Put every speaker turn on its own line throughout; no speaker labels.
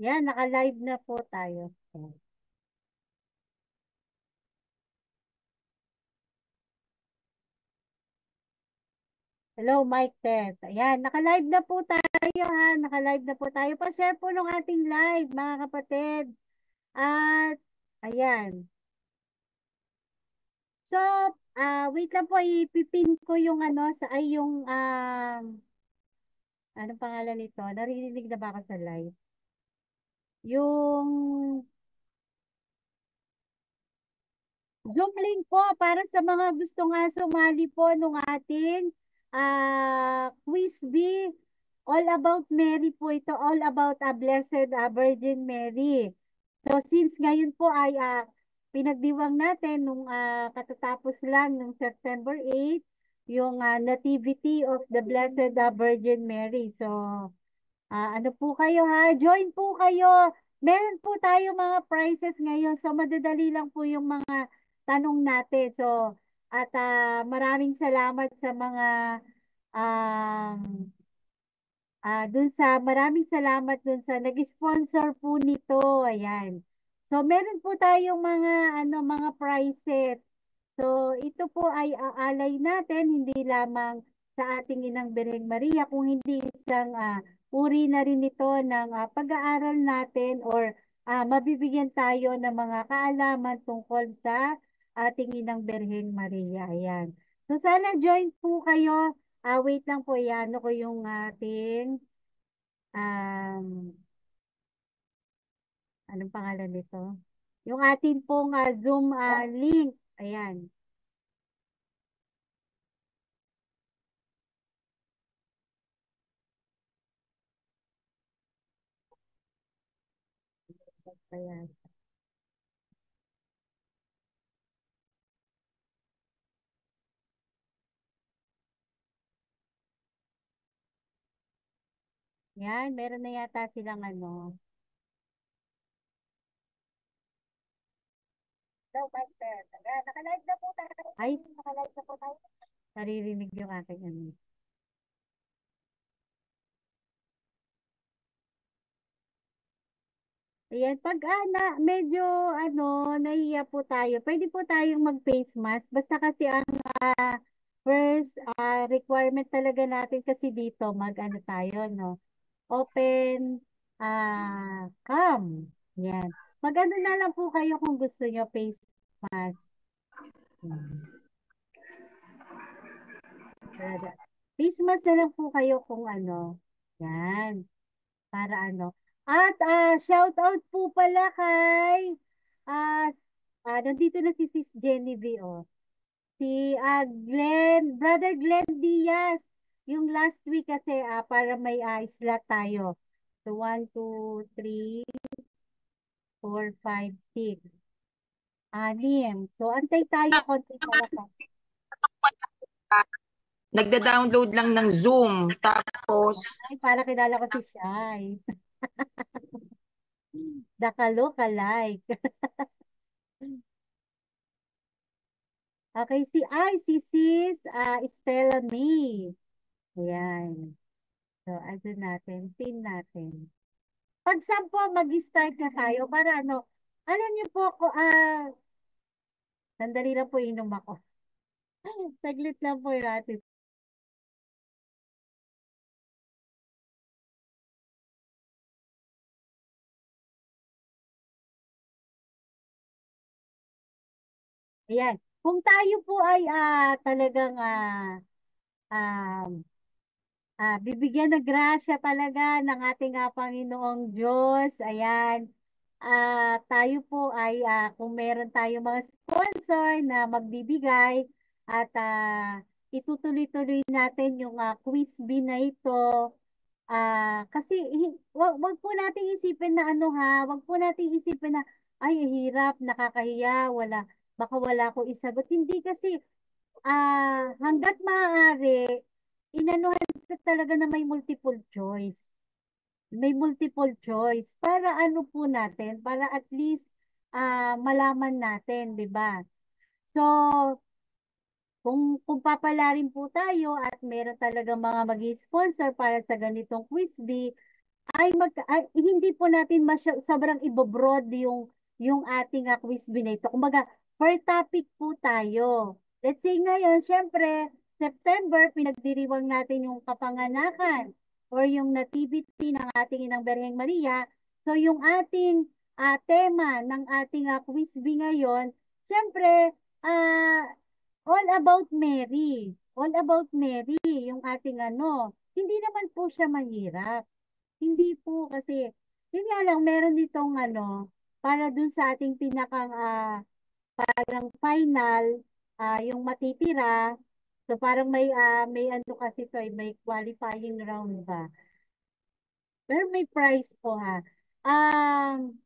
Yan, naka-live na po tayo. Hello, Mike Test. Ayan, naka-live na po tayo ha. Naka-live na po tayo. Pa-share po ng ating live, mga kapatid. At, ayan. So, wait lang po, ipipin ko yung ano, sa, ay yung, anong pangalan nito? Naririnig na ba ako sa live? Yung Zoom link po para sa mga gusto nga sumali po nung ating quiz bee. All about Mary po ito. All about a Blessed Virgin Mary. So since ngayon po ay pinagdiwang natin nung katatapos lang nung September 8, yung Nativity of the Blessed Virgin Mary. So ano po kayo ha? Join po kayo. Meron po tayo mga prizes ngayon. So madadali lang po yung mga tanong natin. So at maraming salamat sa mga um, maraming salamat dun sa nag-sponsor po nito. Ayan. So meron po tayong mga mga prizes. So ito po ay aalay natin hindi lamang sa ating Inang Birheng Maria kung hindi isang uri na rin ito ng pag-aaral natin or mabibigyan tayo ng mga kaalaman tungkol sa ating Inang Birheng Maria. Ayan. So sana join po kayo. Wait lang po, yan ko yung ating um, anong pangalan nito? Yung ating pong Zoom link. Ayan. Ayan. Yan, meron na yata silang ano. So, Master, naka-live na po tayo. Ay, naka-live na po tayo. Naririnig yung aking ano. Ayan, pag medyo nahiya po tayo, pwede po tayong mag-face mask. Basta kasi ang first requirement talaga natin kasi dito, mag-ano tayo, no? Open cam. Yan. Mag-ano na lang po kayo kung gusto nyo face mask. Hmm. Talaga. Face mask na lang po kayo kung ano. Yan. Para ano. At shout out po pala kay ah nandito na si Sis Genevieve, oh. Si Brother Glenn Diaz. Yung last week kasi para may slot tayo. So, 1, 2, 3, 4, 5, 6. Anim. So, antay tayo konti pala.
Nagda-download lang ng Zoom. Tapos,
Ay, para kilala ko si Shai. Dakalo-kalike. Okay, si Sis Stella May. Ayan. So, ano natin, pin natin. Pag saan po mag-start na tayo, para alam niyo po ako, sandali lang po inom ako. Saglit lang po yung atin. Ayan. Kung tayo po ay talagang um, bibigyan ng grasya talaga ng ating Panginoong Diyos. Ayan. Tayo po ay kung meron tayong mga sponsor na magbibigay at itutuloy-tuloy natin yung quiz bee na ito. Kasi wag po nating isipin na ano ha, wag po nating isipin na ay hirap, nakakahiya, baka wala ko isagot. Hindi kasi hangga't maaari, inanuhan ka talaga na may multiple choice. May multiple choice para ano po natin, para at least malaman natin, 'di ba? So, kung papalarin po tayo at meron talaga mga mag-sponsor para sa ganitong quiz bee, hindi po natin sobrang ibobroad yung ating quiz binito. Kumbaga, per topic po tayo. Let's say ngayon, syempre, September, pinagdiriwang natin yung kapanganakan or yung nativity ng ating Inang Berheng Maria. So, yung ating tema ng ating quiz ngayon, syempre, ah, all about Mary. All about Mary, yung ating ano. Hindi naman po siya mahirap. Hindi po kasi, yun nga lang, meron ditong ano, para dun sa ating pinakang parang final, yung matitira. So parang may ano kasi to, may qualifying round ba. Pero may prize po ha. Um,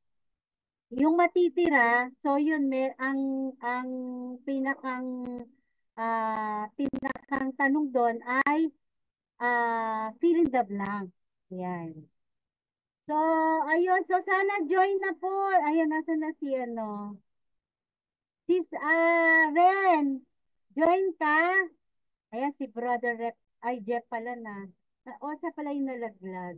yung matitira, so yun, ang pinakang pinakang tanong doon ay fill in the blank. Yan. So, ayun. So, sana join na po. Ayun, nasa na si ano. Sis, Ren, join ka. Ayan, si Brother Rep. Ay, Jeff pala na. O, siya pala yung nalaglag.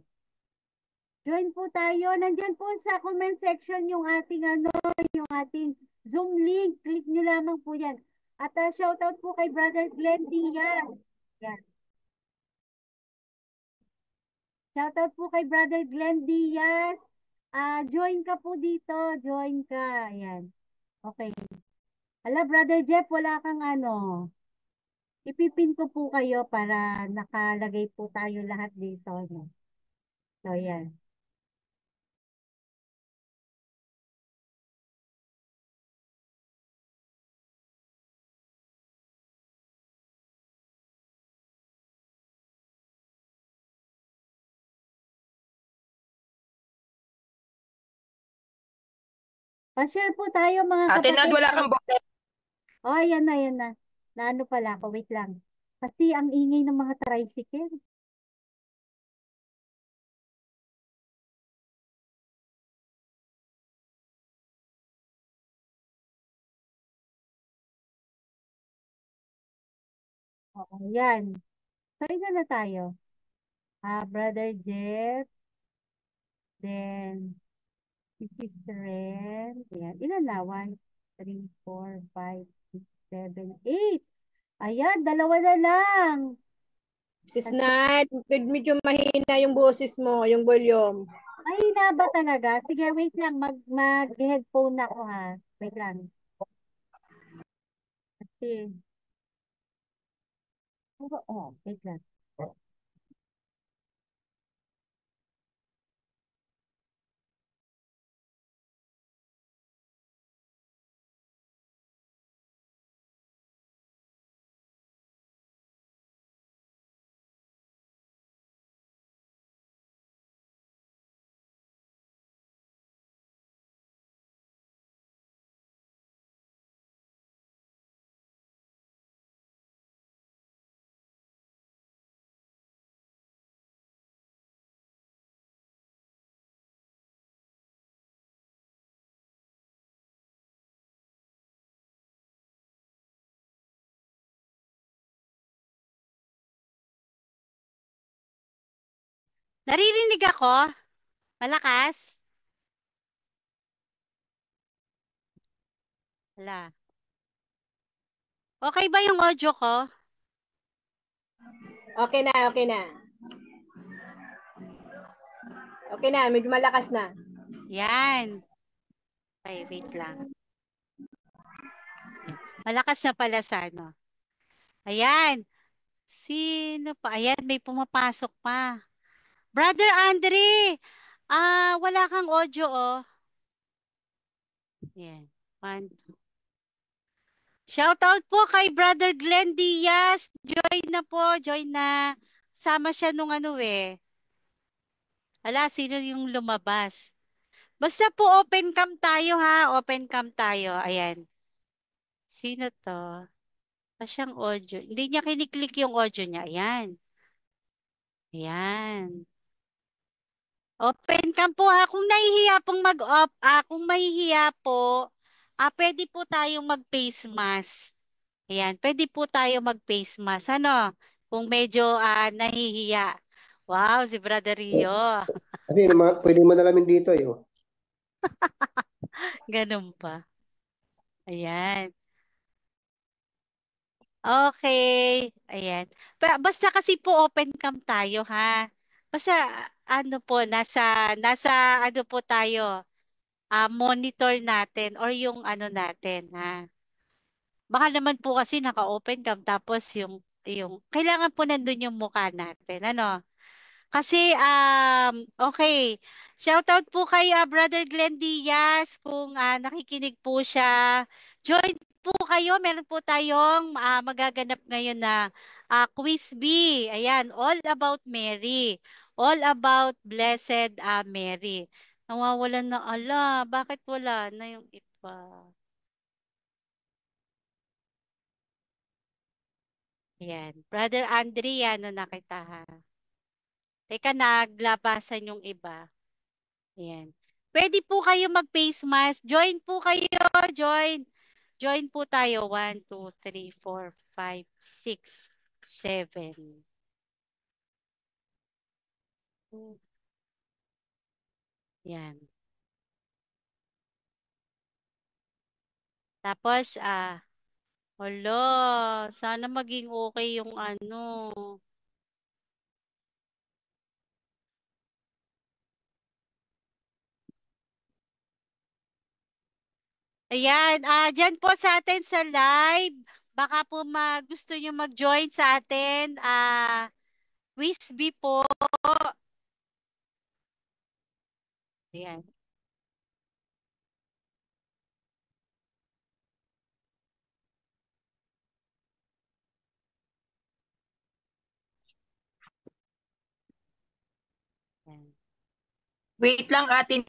Join po tayo. Nandyan po sa comment section yung ating ano, yung ating Zoom link. Click nyo lamang po yan. At shoutout po kay Brother Glenn Diaz. Yan. Shoutout po kay Brother Glenn Diaz. Join ka po dito. Join ka. Ayan. Okay. Ala, Brother Jeff, wala kang ano. Ipipin ko po kayo para nakalagay po tayo lahat dito. No? So, yan. Pa-share po tayo mga
Ate Nad,
kapatid.
wala kang bote.
Oh, ayan na, ayan na. Naano pala ako, wait lang. Kasi ang ingay ng mga tricycle. Oo, yan. So, isa na tayo. Brother Jeff, then si Sister Ren. Ayan. Ilan na? 1, 3, 4, 5, 6, 7, 8. Ayan, dalawa na lang.
Sis Nat, medyo mahina yung boses mo, yung volume.
Mahina ba talaga? Sige, wait lang. Mag-headphone ako ha. Wait lang. Kasi, wait lang.
Naririnig ako? Malakas? Wala. Okay ba yung audio ko?
Okay na, okay na. Okay na, medyo malakas na.
Yan. Okay, wait lang. Malakas na pala sa ano. Ayan. Sino pa? Ayan, may pumapasok pa. Brother Andre! Wala kang audio, oh. Yan. One. Shout out po kay Brother Glenn Diaz. Join na po, join na. Sama siya nung ano eh. Ala, sino yung lumabas? Basta po open cam tayo ha. Open cam tayo. Ayan. Sino to? Siyang audio. Hindi niya kiniklik yung audio niya. Ayan. Ayan. Open cam po ha. Kung nahihiya pong mag-off, kung mahihiya po, pwede po tayong mag-face mask. Ayan. Pwede po tayo mag-face mask. Ano? Kung medyo nahihiya. Wow, si Brother Rio.
Kasi pwede mo nalamin dito eh. Oh.
Ganun pa. Ayan. Okay. Ayan. Basta kasi po open cam tayo ha. Basta ano po nasa ano po tayo, monitor natin or yung ano natin ha. Baka naman po kasi naka-open cam tapos yung kailangan po nandun yung mukha natin. Ano? Kasi, okay. Shoutout po kay Brother Glenn Diaz kung nakikinig po siya. Join po kayo. Meron po tayong magaganap ngayon na quiz bee. Ayan, all about Mary. All about Blessed Mary. Nawawalan na ala. Bakit wala na yung iba? Ayan. Brother Andre, ano nakita ha? Teka, naglabasan yung iba. Ayan. Pwede po kayo mag-face mask. Join po kayo. Join. Join po tayo. 1, 2, 3, 4, 5, 6, 7. Yan. Tapos, hala, sana maging okay yung ano. Ayan, dyan po sa atin sa live. Baka po gusto nyo mag-join sa atin. Wisby po. Ayan. Ayan.
Wait lang atin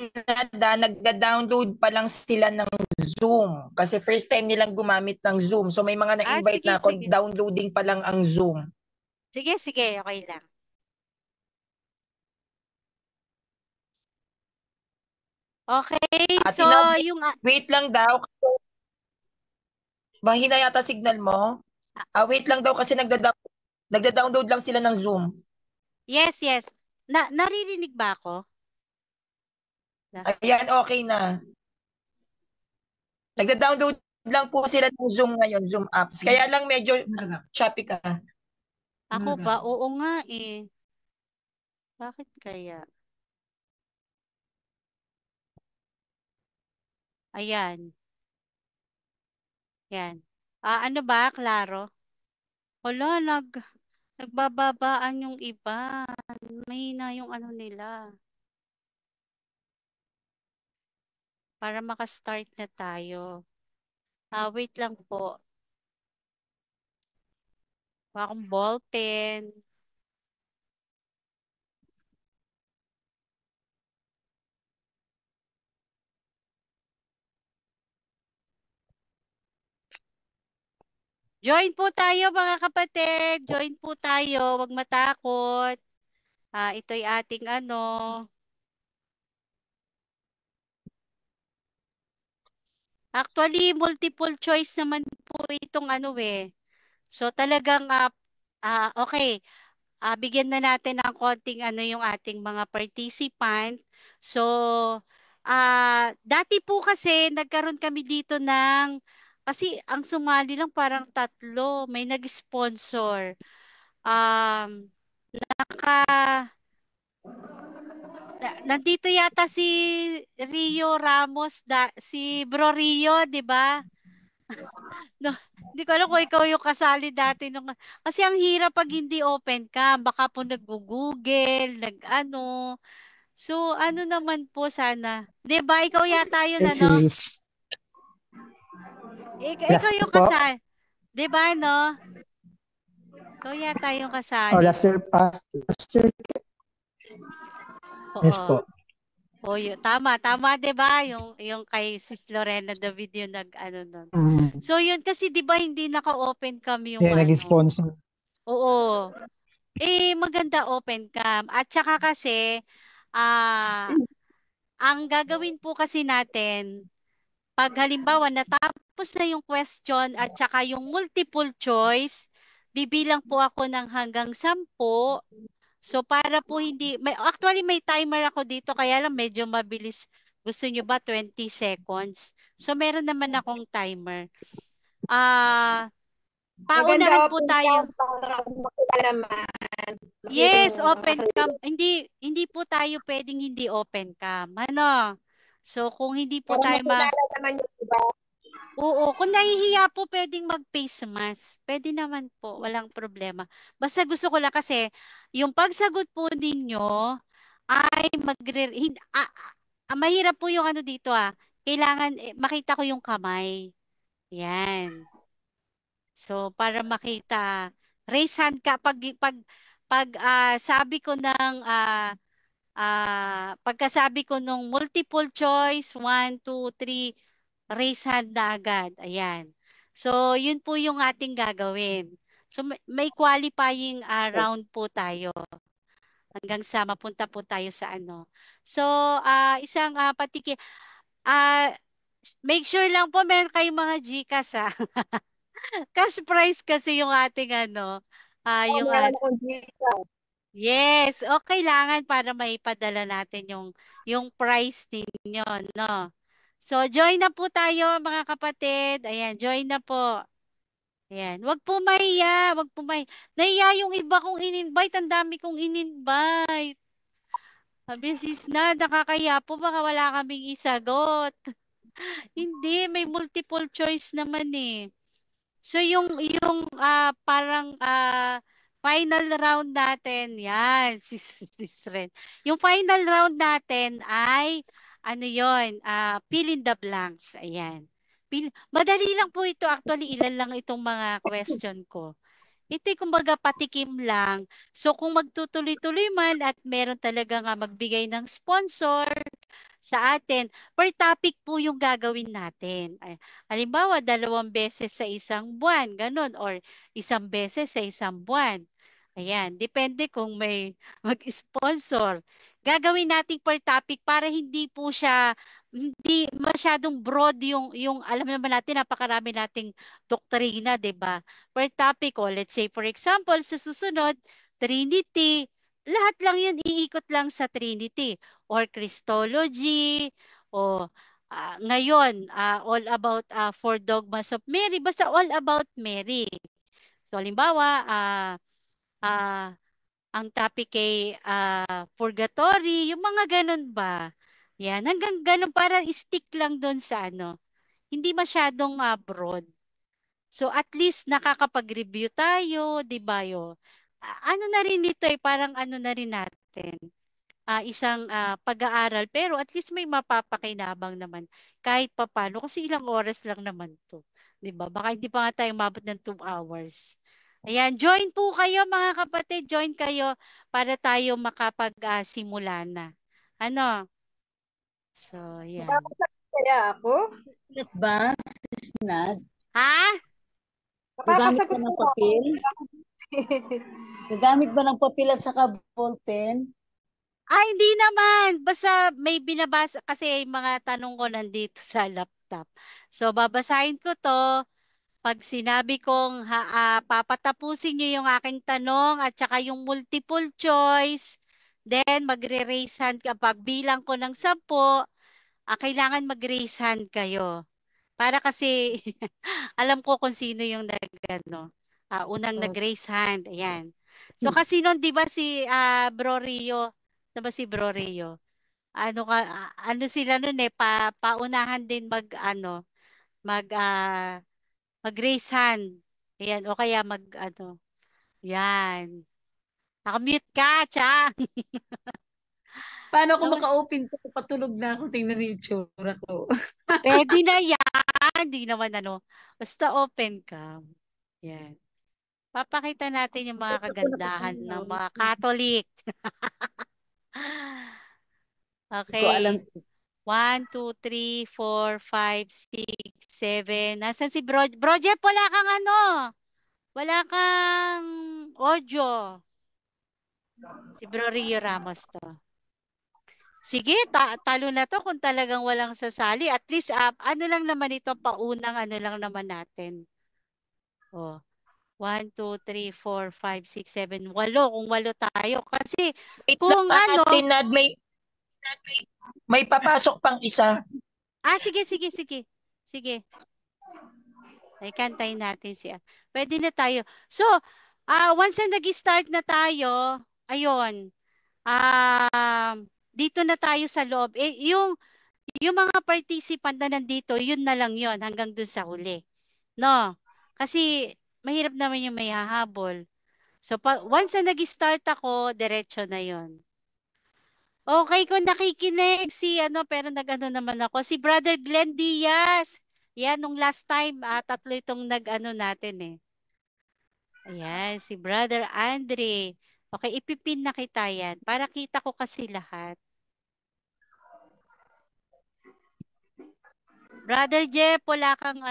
na nagda-download pa lang sila ng Zoom. Kasi first time nilang gumamit ng Zoom. So may mga na-invite
Sige,
na ako,
sige.
downloading pa lang ang Zoom.
Sige, sige. Okay lang. Okay, so yung...
wait lang daw. Mahina yata signal mo. Wait lang daw kasi nagda-download lang sila ng Zoom.
Yes, yes. Naririnig ba ako?
Ayan, okay na. Nagda-download lang po sila ng Zoom ngayon, Zoom apps. Kaya lang medyo choppy ka.
Ako ba? Oo nga eh. Bakit kaya? Ayan. Yan. Ano ba, Klaro? Wala, nagbababaan yung iba. Mahina yung ano nila. Para makastart na tayo. Wait lang po. Akong ballpen. Join po tayo mga kapatid. Join po tayo. Huwag matakot. Ito'y ating ano. Actually, multiple choice naman po itong ano eh. So talagang okay. Bigyan na natin ng konting ano yung ating mga participant. So dati po kasi nagkaroon kami dito ng kasi ang sumali lang parang 3, may nag-sponsor. Naka nandito yata si Rio Ramos si Bro Rio, 'di ba? No, hindi ko alam kung ikaw yung kasali dati nung kasi ang hirap pag hindi open ka, baka po nag-google, nag-ano. So ano naman po sana. 'Di ba ikaw yata yun ano? Ikaw yung kasali. 'Di ba no? Ikaw yata yung kasali.
last year. Yes po.
Tama, 'di ba? Yung kay Sis Lorena David yung nag-ano nun. So yun kasi 'di ba hindi naka-open cam yung ano.
Nag-sponsor.
Oo. Maganda open cam. At saka kasi ang gagawin po kasi natin pag halimbawa natapos na yung question at saka yung multiple choice, bibilang po ako ng hanggang 10. So para po hindi, actually may timer ako dito kaya lang medyo mabilis. Gusto nyo ba 20 seconds? So meron naman akong timer.
Maganda
Paunahan po
open
tayo.
cam para makita naman. Makita
Yes,
yung
open cam. Hindi po tayo pwedeng hindi open cam. Ano? So kung hindi po
para
tayo
makilala naman yung iba.
Oo, kung nahihiya po pwedeng mag-face mask. Pwede naman po, walang problema. Basta gusto ko lang kasi yung pagsagot po ninyo ay mahirap po yung ano dito ah. Kailangan makita ko yung kamay. Yan. So para makita, raise hand ka pag sabi ko ng pagkasabi ko nung multiple choice, 1, 2, 3, raise hand na agad. Ayan. So, yun po yung ating gagawin. So, may qualifying round po tayo hanggang sa mapunta po tayo sa ano. So, isang ah, make sure lang po meron kayong mga GCash ha. Cash prize kasi yung ating ano, yung
Meron akong dito.
yes, o kailangan para maipadala natin yung price ninyo, no? So, join na po tayo mga kapatid. Ayan, join na po. Ayan, wag po mahiya, wag po mahiya. Nahiya yung iba kong in-invite, ang dami kong in-invite. Sabi, sis na, nakakaya po, baka wala kaming isagot. Hindi, may multiple choice naman eh. So parang final round natin, yan, sis Ren. Yung final round natin ay ano 'yon, fill in the blanks. Ayan. Madali lang po ito actually, ilan lang itong mga question ko. Ito'y kumbaga patikim lang. So kung magtutuloy-tuloy man at meron talaga nga magbigay ng sponsor sa atin, per topic po yung gagawin natin. Halimbawa, 2 beses sa isang buwan, ganun, or 1 beses sa isang buwan. Ayan, depende kung may mag-sponsor. Gagawin natin per topic para hindi masyadong broad yung alam naman natin, napakarami nating doktrina, 'di ba? Per topic, o let's say for example, sa susunod, Trinity, lahat lang yun iikot lang sa Trinity or Christology o ngayon all about four dogmas of Mary, basta all about Mary. So halimbawa, ah, ang topic ay purgatory, yung mga ganun ba? Yan, hanggang ganun para stick lang doon sa ano. Hindi masyadong broad. So at least nakakapag-review tayo, 'di ba yo? Ano na rin dito parang ano na rin natin. Isang pag-aaral pero at least may mapapakinabang naman kahit papaano kasi ilang oras lang naman 'to, 'di ba? Baka hindi pa nga tayo mabot ng 2 hours. Ayan, join po kayo mga kapatid, join kayo para tayo makapag-simula na. Ano? So, yan.
Kaya ako?
Ba, Nad?
Ha?
Gagamit
Makakasagot
ba ng
ko
papel? Gagamit ba ng papel at saka ballpen?
Hindi naman. Basta may binabasa kasi mga tanong ko nandito sa laptop. So, babasahin ko to. Pag sinabi kong papatapusin nyo yung aking tanong at saka yung multiple choice, then magre-raise hand kapag bilang ko ng 10, kailangan mag-raise hand kayo. Para kasi alam ko kung sino yung unang nag-raise hand. Ayan. So kasi noon 'di ba si Bro Rio, 'di ba si Bro Rio? Ano sila noon paunahan din mag-raise hand. Ayan, o kaya yan. Naka-mute ka, Chang.
Paano ako maka-open ko? Patulog na ako. Tingnan niyo yung tsura ko.
Pwede na yan. Hindi naman Basta open ka. Yan. Papakita natin yung mga kagandahan ng mga Catholic.
Ko alam.
Okay. 1, 2, 3, 4, 5, 6, 7. Nasaan si Bro? Bro Jeff, wala kang Wala kang audio. Si Bro Rio Ramos to. Sige, talo na to kung talagang walang sasali. At least, ano lang naman ito, paunang ano lang naman natin. Oh. 1, 2, 3, 4, 5, 6, 7, 8. Kung 8 tayo. Kasi
Wait
kung
lang,
ano,
Ate Nad, may papasok pang isa.
sige. Sige. Ay, kantayin natin siya. Pwede na tayo. So, once na nag-start na tayo, ayun, dito na tayo sa loob. Yung mga participant na nandito, yun na lang yun hanggang dun sa huli. No? Kasi mahirap naman yung may hahabol. So, once na nag-start ako, diretso na yon. Okay, kung nakikinig pero nag-ano naman ako, si Brother Glenn Diaz. Yan, nung last time, 3 itong nag-ano natin eh. Ayan, si Brother Andre. Okay, ipipin na kita yan para kita ko kasi lahat. Brother Jeff, wala kang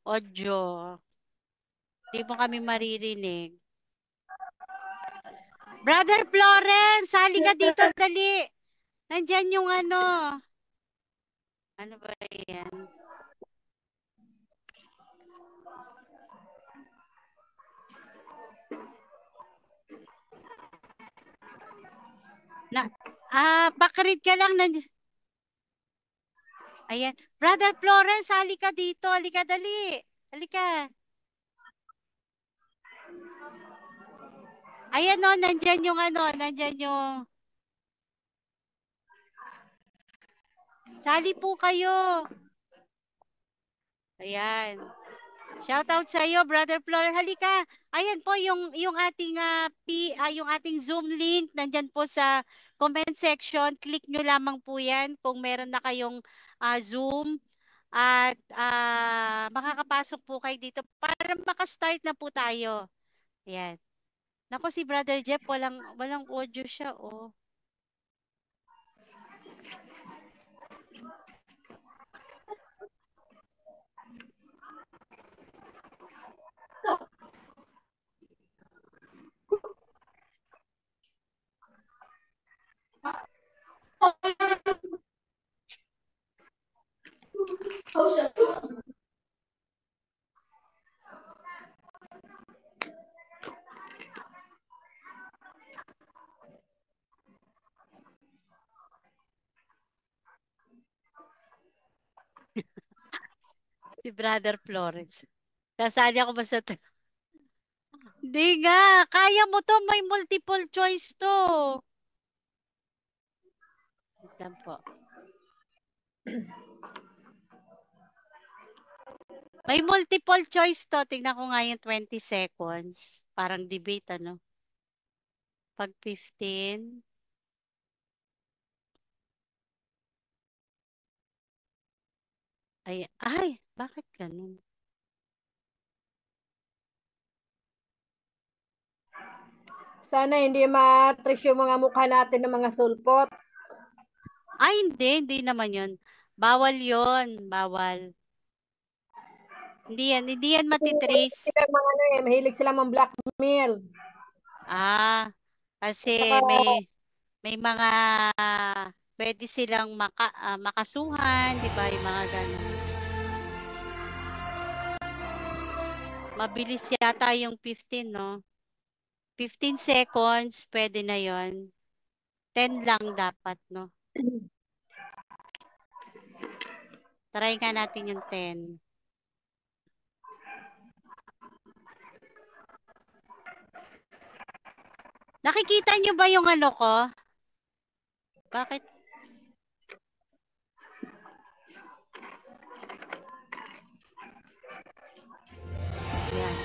audio. Di mo kami maririnig. Brother Florence, sali ka dito, dali. Nandyan yung ano. Ano ba yan? Bakarid ka lang. Ayan. Brother Florence, sali ka dito. Halika, dali. Halika. Ayan o, nandyan yung sali po kayo. Ayan. Shout out sa iyo, Brother Florence. Halika. Ayan po yung ating yung ating Zoom link nandyan po sa comment section. Click nyo lamang po 'yan kung meron na kayong Zoom at makakapasok po kayo dito para maka-start na po tayo. Ayan. Nako, si Brother Jeff walang audio siya, oh. Si Brother Florence. Kasali ako ba sa Hindi nga. Kaya mo to. May multiple choice to. Wait lang po. May multiple choice to. Tingnan ko nga yung 20 seconds. Parang debate, ano? Pag 15. Ay, bakit ganun?
Sana hindi matrish yung mga mukha natin ng mga sulpot.
Ay, hindi naman yun. Bawal yun. Bawal. Hindi yan matitrace.
Mahilig sila mang blackmail.
Kasi may mga pwede silang makasuhan, di ba? Yung mga ganun. Mabilis yata yung 15, no? 15 seconds, pwede na yon. 10 lang dapat, no? Try nga natin yung 10. Nakikita nyo ba yung ano ko? Bakit? Yes.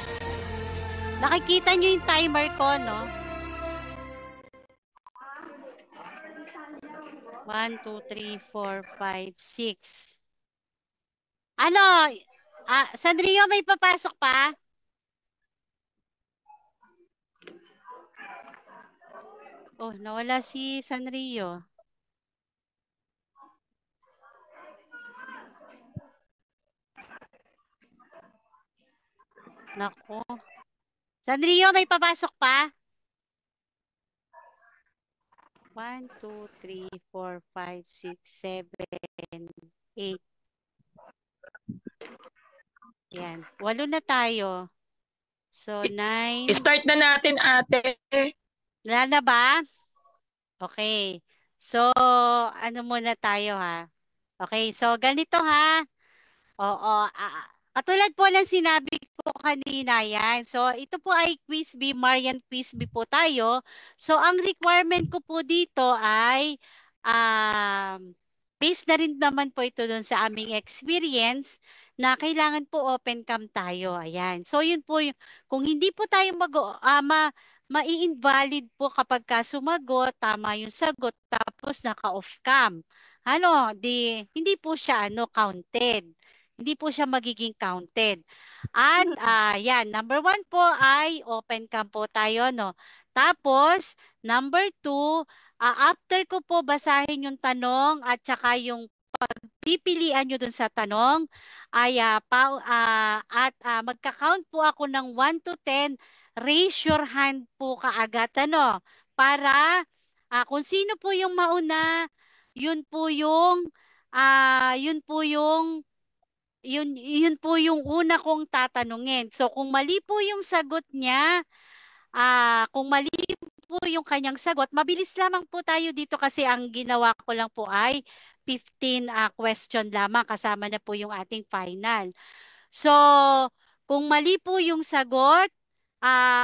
Nakikita nyo yung timer ko, no? 1, 2, 3, 4, 5, 6. Ano? Sanrio, may papasok pa? Oh, nawala si Sanrio. Nako. Sanrio, may papasok pa? 1, 2, 3, 4, 5, 6, 7, 8. Yan. 8 na tayo. So, 9.
Start na natin, ate.
Wala na ba? Okay. So, ano muna tayo ha? Okay, so ganito ha. Oo, katulad po ng sinabi ko kanina yan. So, ito po ay Quiz B, Marian Quiz B po tayo. So, ang requirement ko po dito ay based na rin naman po ito dun sa aming experience na kailangan po open cam tayo. Ayan. So, yun po yung, kung hindi po tayo mai-invalid po kapag ka sumagot, tama yung sagot, tapos naka-off cam. Ano, hindi po siya counted. Hindi po siya magiging counted. At yan, number 1 po ay open cam po tayo, no? Tapos, number 2, after ko po basahin yung tanong at saka yung pagpipilian nyo dun sa tanong, ay magka-count po ako ng 1 to 10, raise your hand po kaagad, ano? Para kung sino po yung mauna, yun po yung yun po yung una kong tatanungin. So kung mali po yung sagot niya, kung mali po yung kanyang sagot, mabilis lamang po tayo dito kasi ang ginawa ko lang po ay 15 question lamang kasama na po yung ating final. So kung mali po yung sagot,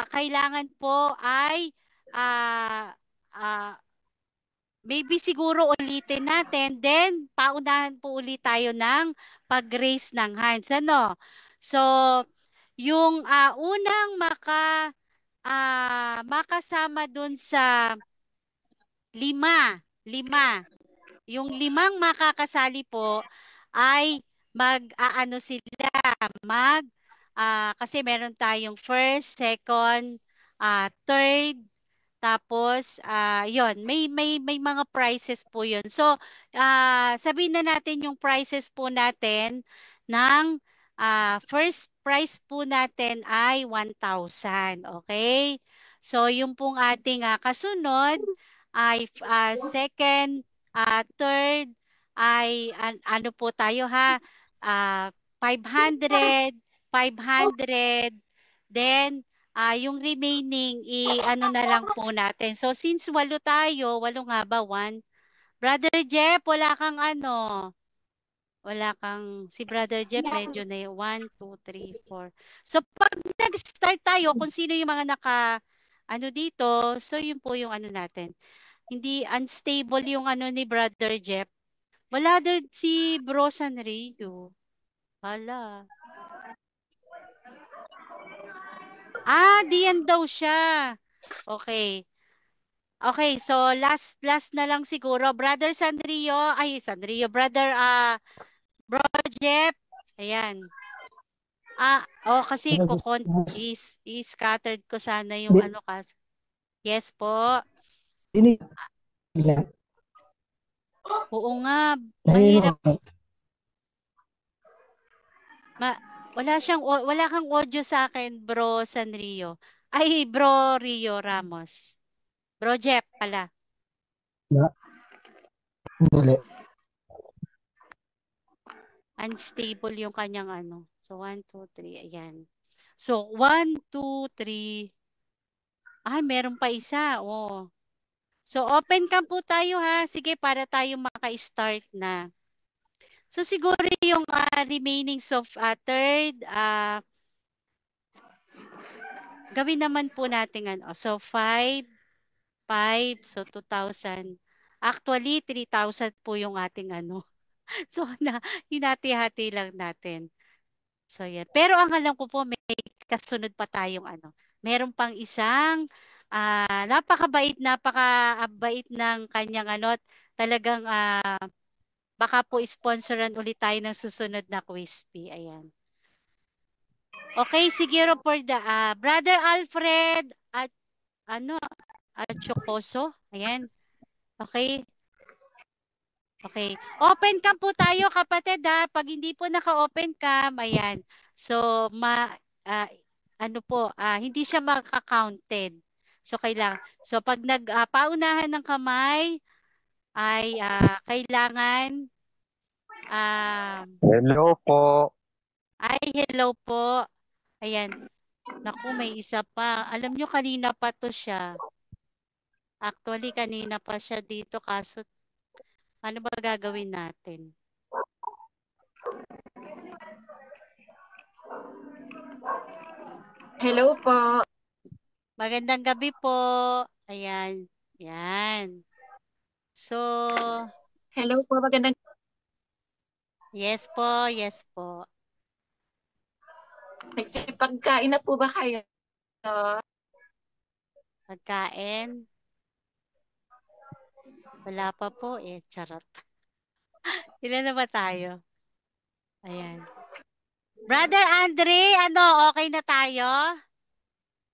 kailangan po ay maybe siguro ulitin natin, then paunahan po ulit tayo ng pag-raise ng hands. Ano? So, yung unang makasama dun sa lima, yung 5 makakasali po ay sila, kasi meron tayong first, second, third, tapos, yon may mga prizes po yun. So, sabihin na natin yung prizes po natin ng first prize po natin ay 1,000. Okay? So, yung pong ating kasunod ay second, third ay ano po tayo ha? 500, 500, then yung remaining, ano na lang po natin. So, since 8 tayo, 8 nga ba? 1. Brother Jeff, si Brother Jeff, medyo na 1, 2, 3, 4. So, pag nag-start tayo, kung sino yung mga dito, so yun po yung natin. Hindi unstable yung ni Brother Jeff. Wala si Bro Sanrio. Wala. Diyan daw siya. Okay. Okay, so last na lang siguro. Brother Brother Bro Jeff. Ayan. Kasi i-scattered ko sana yung kasi. Yes po. Oo nga, mahirap. Wala kang audio sa akin, Bro Sanrio. Bro Rio Ramos. Bro Jeff pala.
Dali.
Unstable yung kanyang So, 1, 2, 3. Ayan. So, 1, 2, 3. Meron pa isa. Oh. So, open cam po tayo ha. Sige, para tayo maka-start na. So, siguro yung remaining third, gawin naman po natin So, 5, so 2,000. Actually, 3,000 po yung ating So, hinati-hati lang natin. So, yan. Pero ang alam ko po, may kasunod pa tayong Meron pang isang napakabait ng kanyang talagang baka po sponsoran ulit tayo ng susunod na Quiz-P. Ayan. Okay, siguro for the Brother Alfred at Chocoso. Ayan. Okay. Okay. Open cam po tayo, kapatid ha. Pag hindi po naka-open cam, ayan. So, hindi siya maka-counted. So, kailangan. So, pag paunahan ng kamay, ay kailangan
Hello po.
hello po. Ayan. Naku, may isa pa. Alam nyo, kanina pa to siya. Actually, kanina pa siya dito. Kaso, ano ba gagawin natin?
Hello po.
Magandang gabi po. Ayan. Yan. So,
Hello po, magandang
yes po, yes po.
nagsipagkain na po ba kayo?
Pagkain? Wala pa po eh. Charot. Ilan na ba tayo? Ayan. Brother Andre, ano, okay na tayo?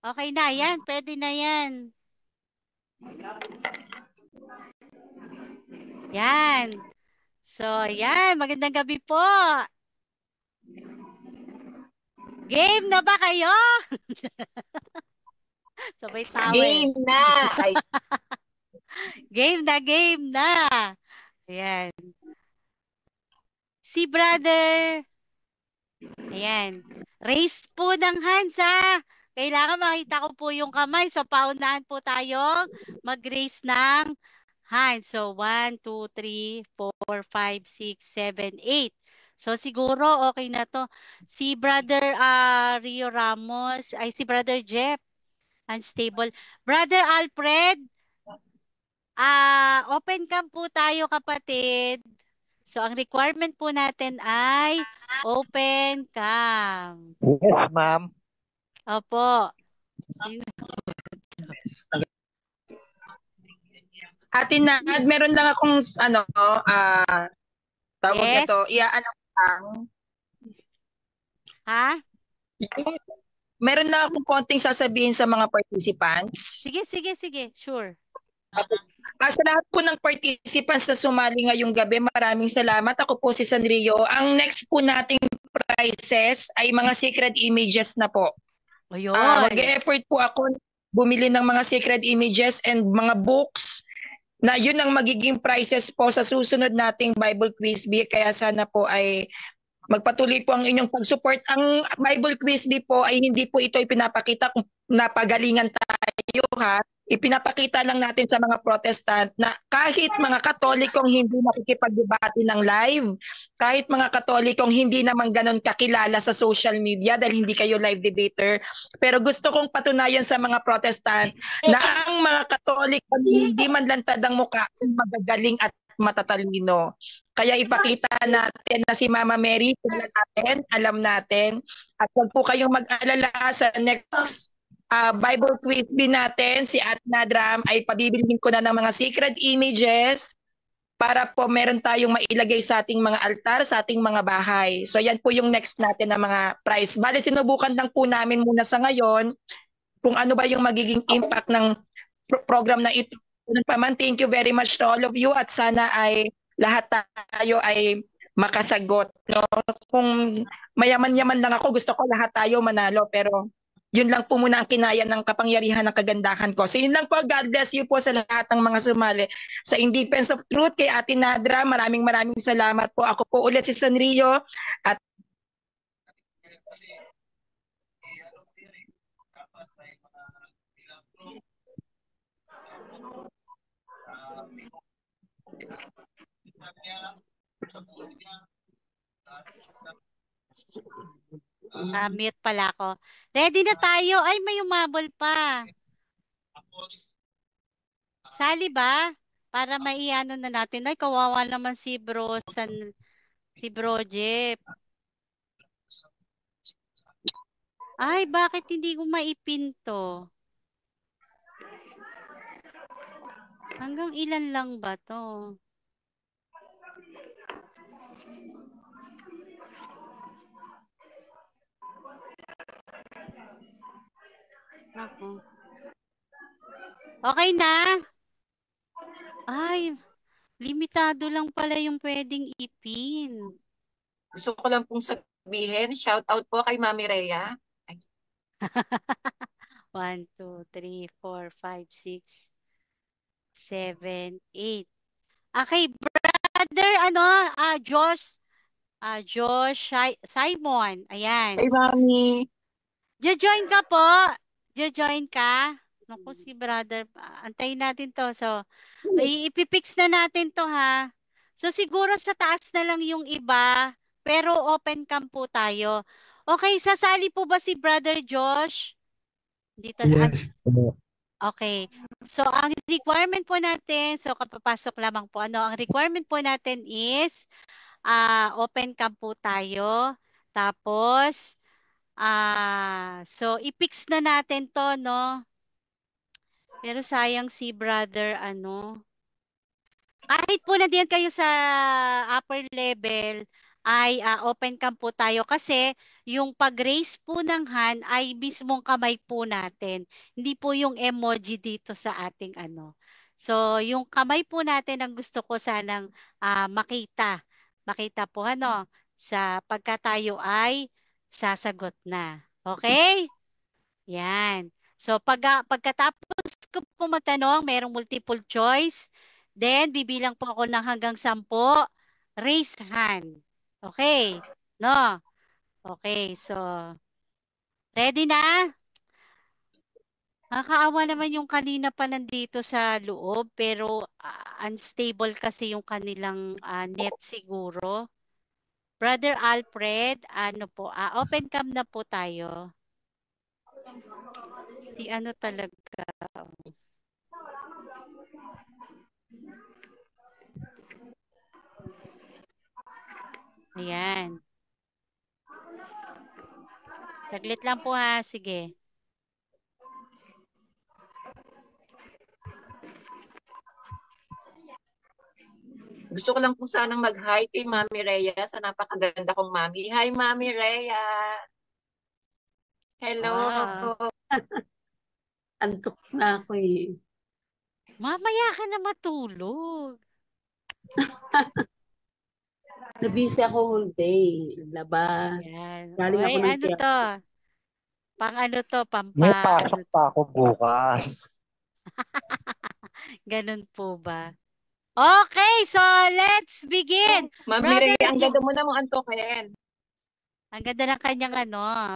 Okay na yan, pwede na yan. Yan. So, yan, magandang gabi po. Game na ba kayo? Sabay tawa eh.
Game na! Ay,
Game na. Ayan. Si brother. Ayan. Raise po ng hands ha. Kailangan makita ko po yung kamay. So, paunahan po tayo mag-raise ng hands. So, 1, 2, 3, 4, 5, 6, 7, 8. So, siguro okay na to. Si brother Rio Ramos, ay si brother Jeff, unstable. Brother Alfred, open cam po tayo kapatid. So, ang requirement po natin ay open cam.
Yes, ma'am.
Opo. Sino?
Ate Nad, meron lang akong tawag
Yes.
na to, ano lang.
Ha?
Meron lang akong konting sasabihin sa mga participants.
Sige. Sure.
Sa lahat po ng participants na sumali ngayong gabi, maraming salamat. Ako po si Sanrio. Ang next po nating prizes ay mga sacred images na po.
Ayun.
Mag-e-effort po ako bumili ng mga sacred images and mga books na yun ang magiging prizes po sa susunod nating Bible Quiz Bee. Kaya sana po ay magpatuloy po ang inyong pag-support. Ang Bible Quiz Bee po ay hindi po ito ipinapakita kung napagalingan tayo ha. Ipinapakita lang natin sa mga Protestant na kahit mga Katolikong hindi nakikipagdebate ng live, kahit mga Katolikong hindi naman ganun kakilala sa social media dahil hindi kayo live debater, pero gusto kong patunayan sa mga Protestant na ang mga Katoliko hindi man lantad ang mukha, magagaling at matatalino. Kaya ipakita natin na si Mama Mary, alam natin, at huwag po kayong mag-alala sa next Bible Quiz Bee natin, si At Nadram ay pabibilhin ko na ng mga sacred images para po meron tayong mailagay sa ating mga altar, sa ating mga bahay. So yan po yung next natin na mga prize. Bale, sinubukan lang po namin muna sa ngayon kung ano ba yung magiging impact ng program na ito. Paman, thank you very much to all of you at sana ay lahat tayo ay makasagot. No? Kung mayaman-yaman lang ako, gusto ko lahat tayo manalo, pero yun lang po muna ang kinaya ng kapangyarihan ng kagandahan ko. So yun lang po, God bless you po sa lahat ng mga sumali. Sa In Defense of Truth, kay Ate Nadra, maraming salamat po. Ako po ulit si Sanrio at
Mute pala ako. Ready na tayo. Ay, may umabol pa. Sali ba? Para maiano na natin. Ay, kawawa naman si Bro Jeff. Ay, bakit hindi ko maipinto? Hanggang ilan lang ba to? Naku. Okay na? Ay, limitado lang pala yung pwedeng ipin.
gusto ko lang pong sabihin, shout out po kay Mami Rhea.
1, 2, 3, 4, 5, 6, 7, 8. Okay, brother, Josh Simon. Ayan.
Kay Mami.
Jo-join ka po. Jo-join ka. Naku, si brother. Antayin natin to. So, ipipix na natin to ha. So, siguro sa taas na lang yung iba. Pero open cam po tayo. Okay, sasali po ba si Brother Josh? Dito na.
Yes.
Okay. So, ang requirement po natin, so kapapasok lamang po, ang requirement po natin is open cam po tayo. Tapos, so i-fix na natin to, no? Pero sayang si brother, kahit po nandiyan kayo sa upper level, ay open cam po tayo kasi yung pag-raise po ng hand ay mismong kamay po natin. Hindi po yung emoji dito sa ating So, yung kamay po natin ang gusto ko sanang makita. Makita po sa pagka tayo ay sasagot na. Okay? Yan. So, pagkatapos ko po magtanong, merong multiple choice. Then, bibilang po ako ng hanggang 10. Raise hand. Okay. No? Okay. So, ready na? Nakakaawa naman yung kanina pa nandito sa loob, pero unstable kasi yung kanilang net siguro. Brother Alfred, open cam na po tayo. Si talaga. Ayan. Saglit lang po ha. Sige.
Gusto ko lang po sanang mag-hi kay Mami Rhea sa napakaganda kong mami. Hi, Mami Rhea! Hello!
Antok na ako eh.
Mamaya ka na matulog.
Nabisi ako whole day. Laba.
Yan.
Galing ako ng
to? Pang to?
May pasok pa ako bukas.
Ganun po ba? Okay, so let's begin.
Mami Rhea, ang ganda mo namang antokin.
Ang ganda ng kanyang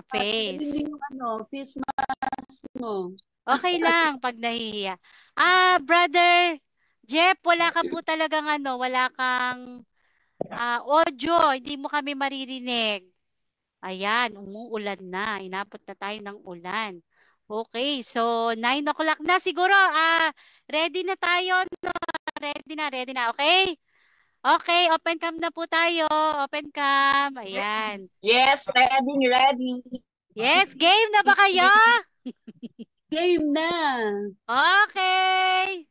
face.
Hindi yung face mask mo.
Okay lang pag nahihiya. Brother Jeff, wala ka po talagang wala kang audio. Hindi mo kami maririnig. Ayan, umuulan na. Inabot na tayo ng ulan. Okay, so 9 o'clock na siguro. Ready na tayo. No? Ready na. Okay? Okay, open cam na po tayo. Open cam. Ayan.
Yes, ready.
Yes, game na ba kayo?
Game na.
Okay.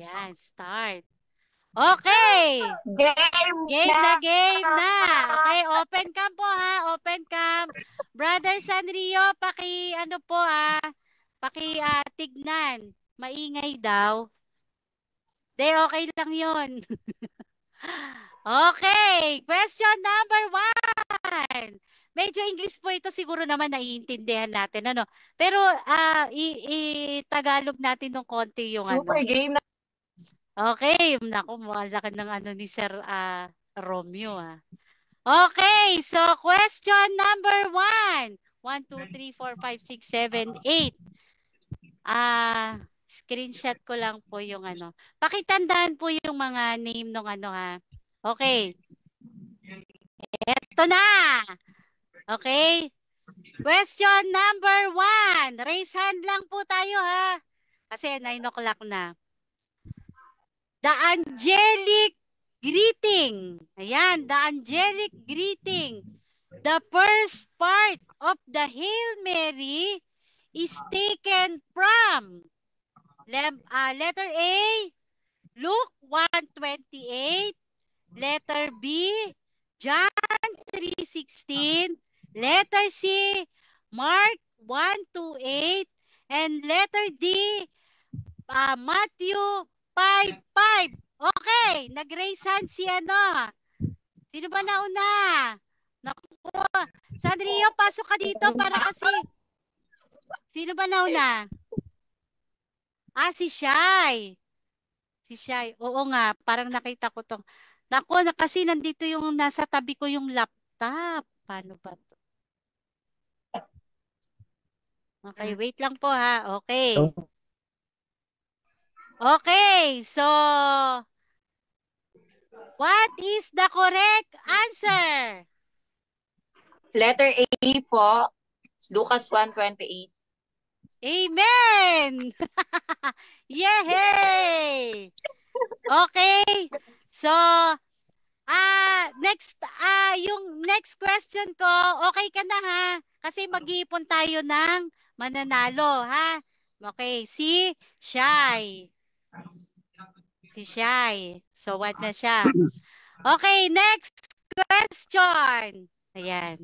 Yan, start. Okay. Game na. Okay, open cam po ha. Open cam. Brother Sanrio, tignan. Maingay daw. Okay lang yun. Okay, question number 1. Medyo English po ito, siguro naman naiintindihan natin. Pero i-Tagalog natin ng konti yung
Super game na.
Okay, naku, malaki ng ni Sir Romeo. Okay, so question number 1. 1, 2, 3, 4, 5, 6, 7, 8. Screenshot ko lang po yung Pakitandaan po yung mga name ng ha. Okay. Eto na. Okay. Question number 1. Raise hand lang po tayo ha. Kasi 9 o'clock na. The angelic greeting. Ayan, the angelic greeting. The first part of the Hail Mary is taken from letter A, Luke 1:28. Letter B, John 3:16. Letter C, Mark 1:28. And letter D, Matthew 5:5. Okay, nag-raise hand si Sino ba nauna? Naku, Sandrio, pasok ka dito para kasi. Sino ba nauna? Si Shai. Si Shai. Oo nga, parang nakita ko tong. Naku, kasi nandito yung nasa tabi ko yung laptop. stop. Paano ba to? Okay, wait lang po ha. Okay. Okay, so what is the correct answer?
Letter A po, Lucas 1:28.
Amen! Yay! Okay. So, yung next question ko, okay ka na ha? Kasi mag-iipon tayo ng mananalo, ha? Okay, si Shai. Si Shai. So, what na siya? Okay, next question. Ayan.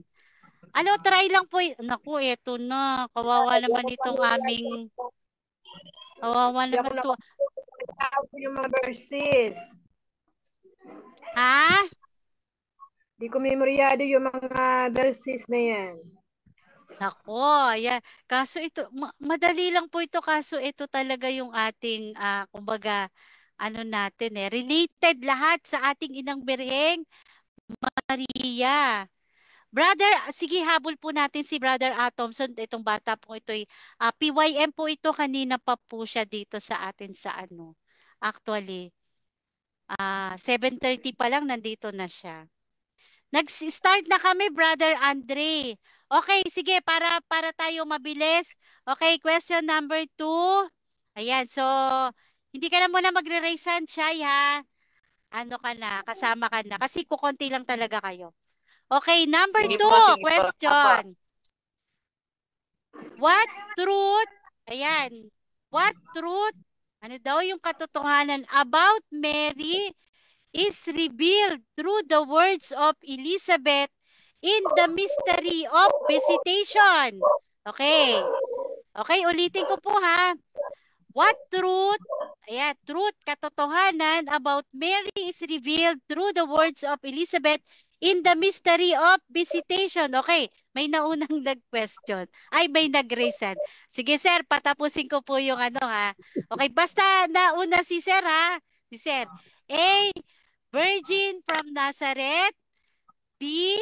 Ano, try lang po. Naku, eto na. Kawawa naman itong aming... Kawawa naman to.
Yung mga verses.
Ha?
Di ko memoryado yung mga verses na yan.
Nako, ayan. Kaso ito, madali lang po ito. Kaso ito talaga yung ating, kumbaga, ano natin related lahat sa ating inang birheng Maria. Brother, sige, habol po natin si Brother Thompson. Itong bata po ito, PYM po ito. Kanina pa po siya dito sa atin sa ano. Actually, 7:30 pa lang nandito na siya. Nag-start na kami, Brother Andre. Okay, sige, para tayo mabilis. Okay, question number 2. Ayan, so, hindi ka na muna magre-raise hand, Shai, ha? Ano ka na, kasama ka na. Kasi kukonti lang talaga kayo. Okay, number 2, question. What truth, ayan, what truth, ano daw yung katotohanan about Mary is revealed through the words of Elizabeth in the mystery of visitation. Okay. Okay, ulitin ko po ha. What truth, ayan, truth, katotohanan about Mary is revealed through the words of Elizabeth in the mystery of visitation. Okay, may naunang nag-question. Ay, may nag-reason. Sige, sir, patapusin ko po yung ano ha. Okay, basta nauna si sir ha. Si sir. A, Virgin from Nazareth. B,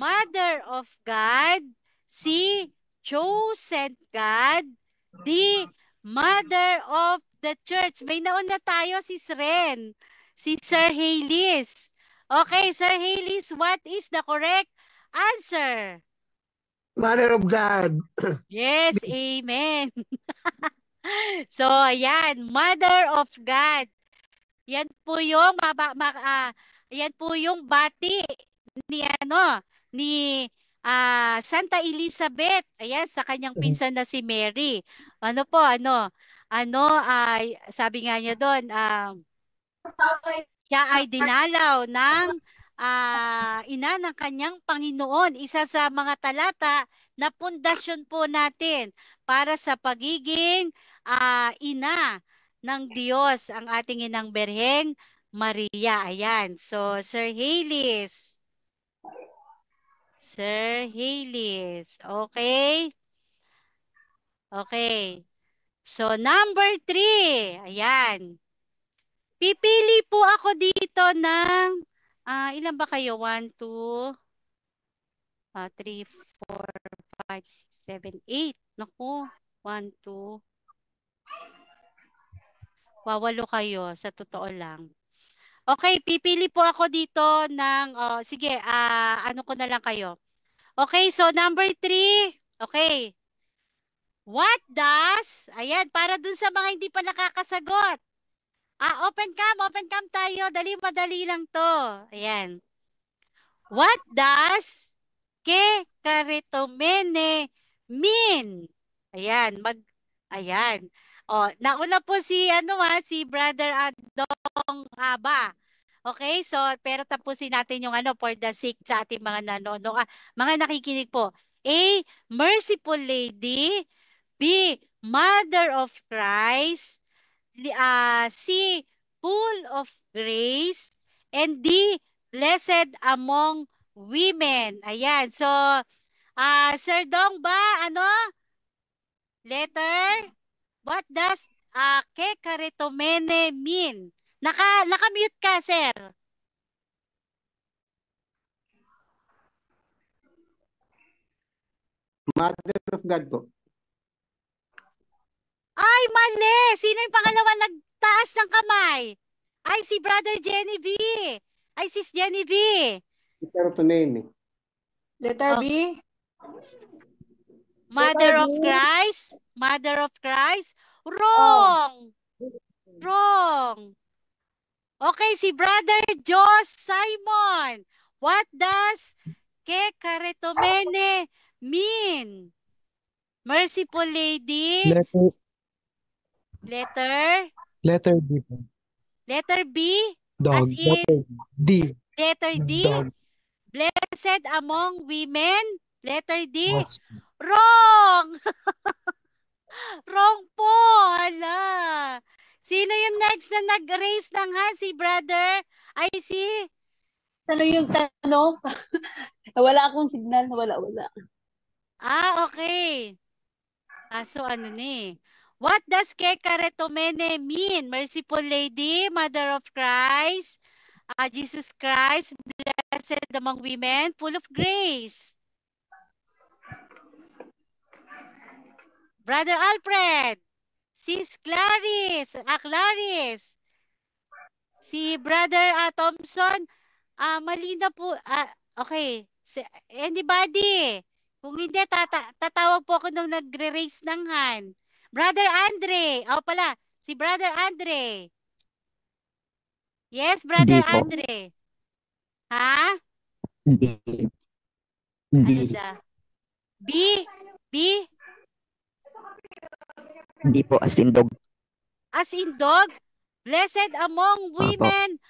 Mother of God. C, Chosen God. D, Mother of the Church. May nauna tayo si Sren. Si Sir Haylis. Okay, Sir Haylis, what is the correct answer?
Mother of God.
Yes, amen. So, ayan, Mother of God. Yan po yung yan po yung bati ni Santa Elizabeth. Ayan, sa kanyang pinsan na si Mary. Ano po, sabi nga niya doon, siya ay dinalaw ng ina ng kanyang Panginoon. Isa sa mga talata na pundasyon po natin para sa pagiging ina ng Diyos, ang ating inang Berheng Maria. Ayan. So, Sir Haylis. Sir Haylis. Okay? Okay. So, number 3. Ayan. Pipili po ako dito ng, ilan ba kayo? 1, 2, 3, 4, 5, 6, 7, 8. Naku, 1, 2. Wawalo kayo, sa totoo lang. Okay, pipili po ako dito ng, sige, ano ko na lang kayo. Okay, so number 3. Okay. What does, ayan, para dun sa mga hindi pa nakakasagot. Open cam tayo. Madali lang to. Ayan. What does ke karitomene mean? Ayan, ayan. Nauna po si si Brother Adong Haba. Okay, so pero tapusin natin yung for the sake sa ating mga nanonood, mga nakikinig po. A, Merciful Lady. B, Mother of Christ. C, full of grace. And D, blessed among women. Ayan. So, Sir Dong ba, letter? What does kekaritomene mean? Naka-mute ka, sir.
Mother of God po.
Ay, mali! Sino yung pangalawa nagtaas ng kamay? Ay, si Brother Jenny B. Ay, Sis Jenny B.
Pero tumemi.
Letter B.
Mother of
B.
Christ? Mother of Christ? Wrong! Wrong! Okay, si Brother Jos Simon. What does kekaretomene mean? Merciful Lady? Letter?
Letter D po.
Letter B?
Dog.
As in,
Letter D.
letter D?
Dog.
Blessed among women? Letter D?
Yes.
Wrong! Wrong po! Hala! Sino yung next na nag-raise ng hand? Si Brother? Ay, si?
Ano yung tanong? Wala akong signal. Wala.
Ah, okay. So ano ni? What does kekaretomene mean? Merciful Lady, Mother of Christ, Jesus Christ, blessed among women, full of grace. Brother Alfred, Sis Clarice, Clarice, si Brother Thompson, mali na po. Okay. Anybody? Kung hindi, tatawag po ako nung nagre-raise ng hand. Brother Andre. Pala, si Brother Andre. Yes, Brother
Hindi po.
Andre. Ha?
Hindi.
Ano da? B? B?
Hindi po, as in dog.
As in dog? Blessed among women?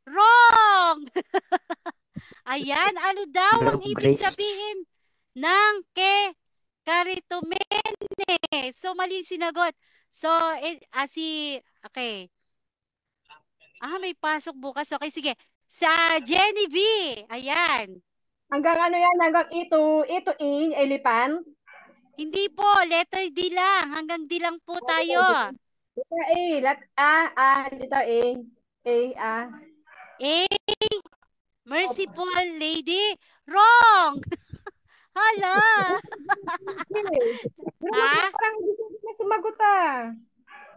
Wrong! Ayan, ano daw ang ibig sabihin ng karitomene? So, mali sinagot. So, okay. May pasok bukas. Okay, sige. Sa Jenny B. Ayan.
Hanggang ano yan? Hanggang ito elephant?
Hindi po. Letter D lang. Hanggang D lang po tayo.
Letter A. Letter A.
A. Merciful Lady. Wrong! Hala! Ha?
Parang hindi ko na sumagot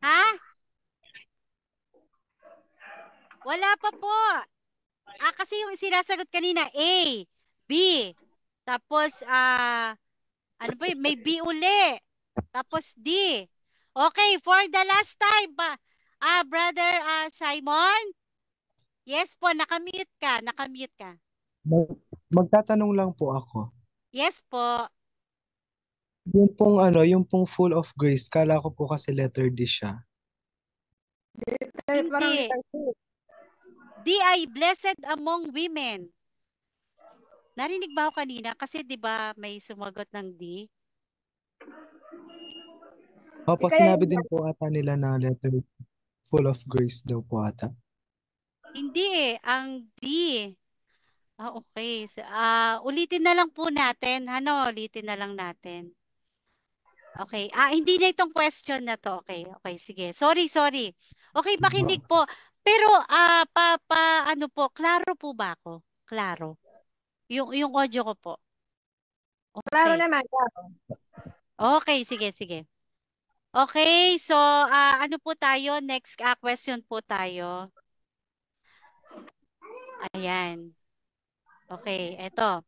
Ha? Wala pa po. Kasi yung sinasagot kanina, A, B, tapos, ano ba yun? May B uli. Tapos D. Okay, for the last time, Brother Simon? Yes po, nakamute ka.
Magtatanong lang po ako.
Yes po.
Yung pong full of grace, kala ko po kasi letter D siya.
Hindi. D ay blessed among women. Narinig ba ako kanina? Kasi di ba may sumagot ng D?
Opo, sinabi din po ata nila na letter full of grace daw po ata.
Hindi ang D. Okay. Ulitin na lang po natin. Ulitin na lang natin. Okay. Hindi na itong question na to. Okay, sige. Sorry. Okay, makinig po. Pero, klaro po ba ako? Klaro. Yung audio ko po. Okay.
Klaro naman.
Okay, sige. Okay, so, ano po tayo? Next question po tayo. Ayan. Okay, eto.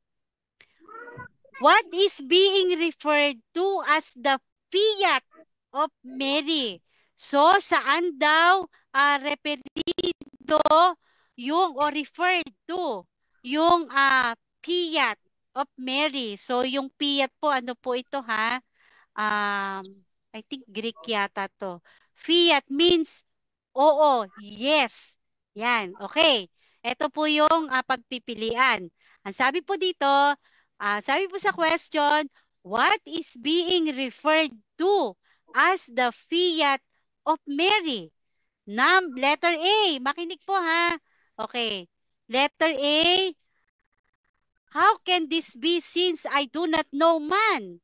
What is being referred to as the fiat of Mary? So, saan daw referido referred to yung fiat of Mary? So, yung fiat po, ano po ito ha? I think Greek yata to. Fiat means oo, yes. Yan, okay. Ito po yung pagpipilian. Ang sabi po dito, sabi po sa question, what is being referred to as the fiat of Mary? Letter A. Makinig po ha. Okay. Letter A. How can this be since I do not know man?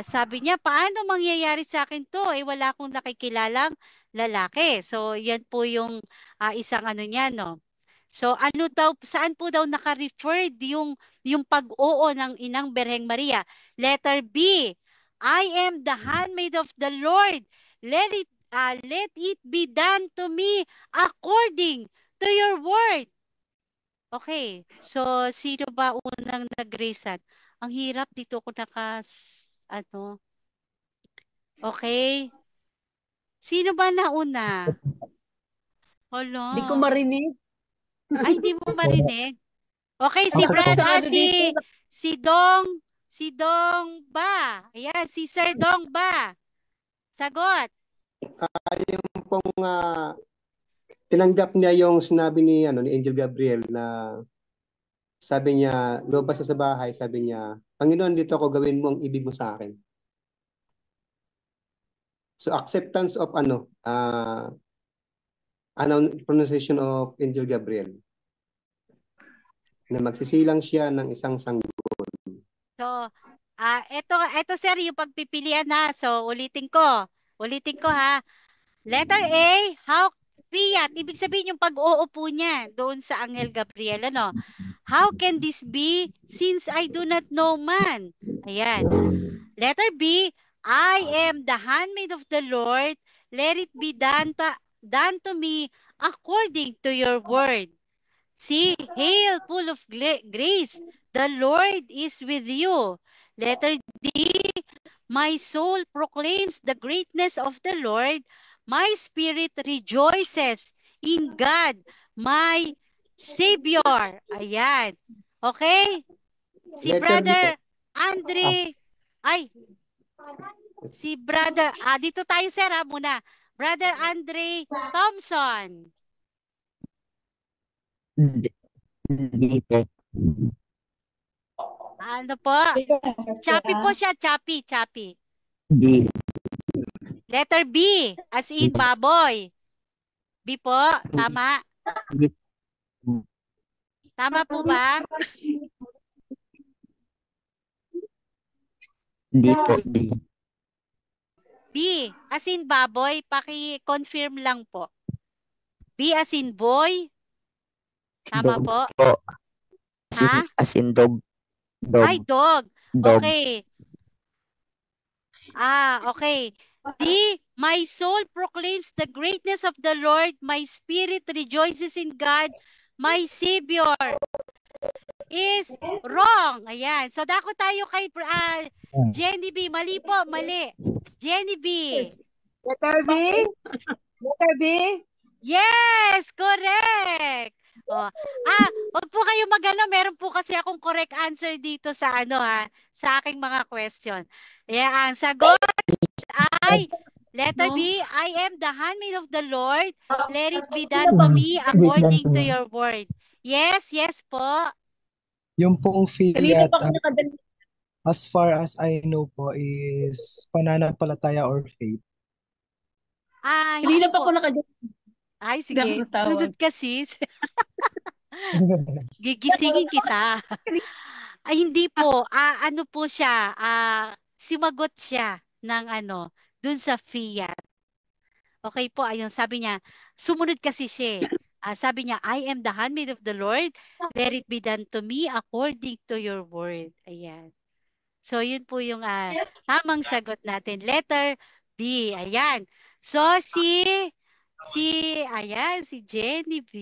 Sabi niya, paano mangyayari sa akin to? Wala akong nakikilalang lalaki. So, yan po yung isang niya, no? So ano daw, saan po daw naka-referred yung pag-oo ng Inang Berheng Maria? Letter B, I am the handmaid of the Lord. Let it be done to me according to your word. Okay, so sino ba unang nag-raisan? Ang hirap dito ko ano. Okay. Sino ba nauna? Hala.
Hindi ko marinig.
Ay, hindi mo marinig. Okay, si
Ako po.
Brad, si Dong ba? Ayan, si Sir Dong ba? Sagot.
Yung pong tinanggap niya yung sinabi ni Angel Gabriel na sabi niya, lumabas sa bahay, sabi niya, Panginoon, dito ako, gawin mo ang ibig mo sa akin. So acceptance of pronunciation of Angel Gabriel. Na magsisilang siya ng isang sanggol.
So, ito sir, yung pagpipilian na. So, ulitin ko. Ulitin ko ha. Letter A, how fiat. Ibig sabihin yung pag-uupo niya doon sa Angel Gabriel. Ano? How can this be since I do not know man? Ayan. Letter B, I am the handmaid of the Lord. Let it be done to me according to your word. See, hail, full of grace, the Lord is with you. Letter D, my soul proclaims the greatness of the Lord. My spirit rejoices in God, my Savior. Ayan. Okay? Si Brother Andre, si Brother, dito tayo sir muna. Brother Andre Thompson.
Hindi po.
Ano po? Choppy po siya, choppy.
D.
Letter B, as in baboy. B po, tama? Tama po ba?
D po, D.
B, as in baboy, paki-confirm lang po. B as in boy. Tama
Dog
po?
Ha? As in dog. Dog.
Ay, dog.
Dog.
Okay. Okay. D, my soul proclaims the greatness of the Lord. My spirit rejoices in God, my Savior. Is wrong. Ayan. So, dako tayo kay Jenny B. Mali po, mali. Jenny B.
Letter B? Letter B?
Yes, correct. Wag po kayo magano, meron po kasi akong correct answer dito sa sa aking mga question. Yeah, ang sagot ay letter B, I am the handmaid of the Lord. Let it be done to me according to your word. Yes po.
Yung pong fiat, as far as I know po, is pananampalataya or faith.
Hindi na pa ako nakadyan.
Ay, sige. Sunod ka, sis. Gigisingin kita. Ay, hindi po. Ano po siya? Sumagot siya ng dun sa fiat. Okay po, ayun, sabi niya, sumunod kasi siya. Sabi niya, I am the handmaid of the Lord. Let it be done to me according to your word. Ayan. So, yun po yung tamang sagot natin. Letter B. Ayan. So, si Jenny B.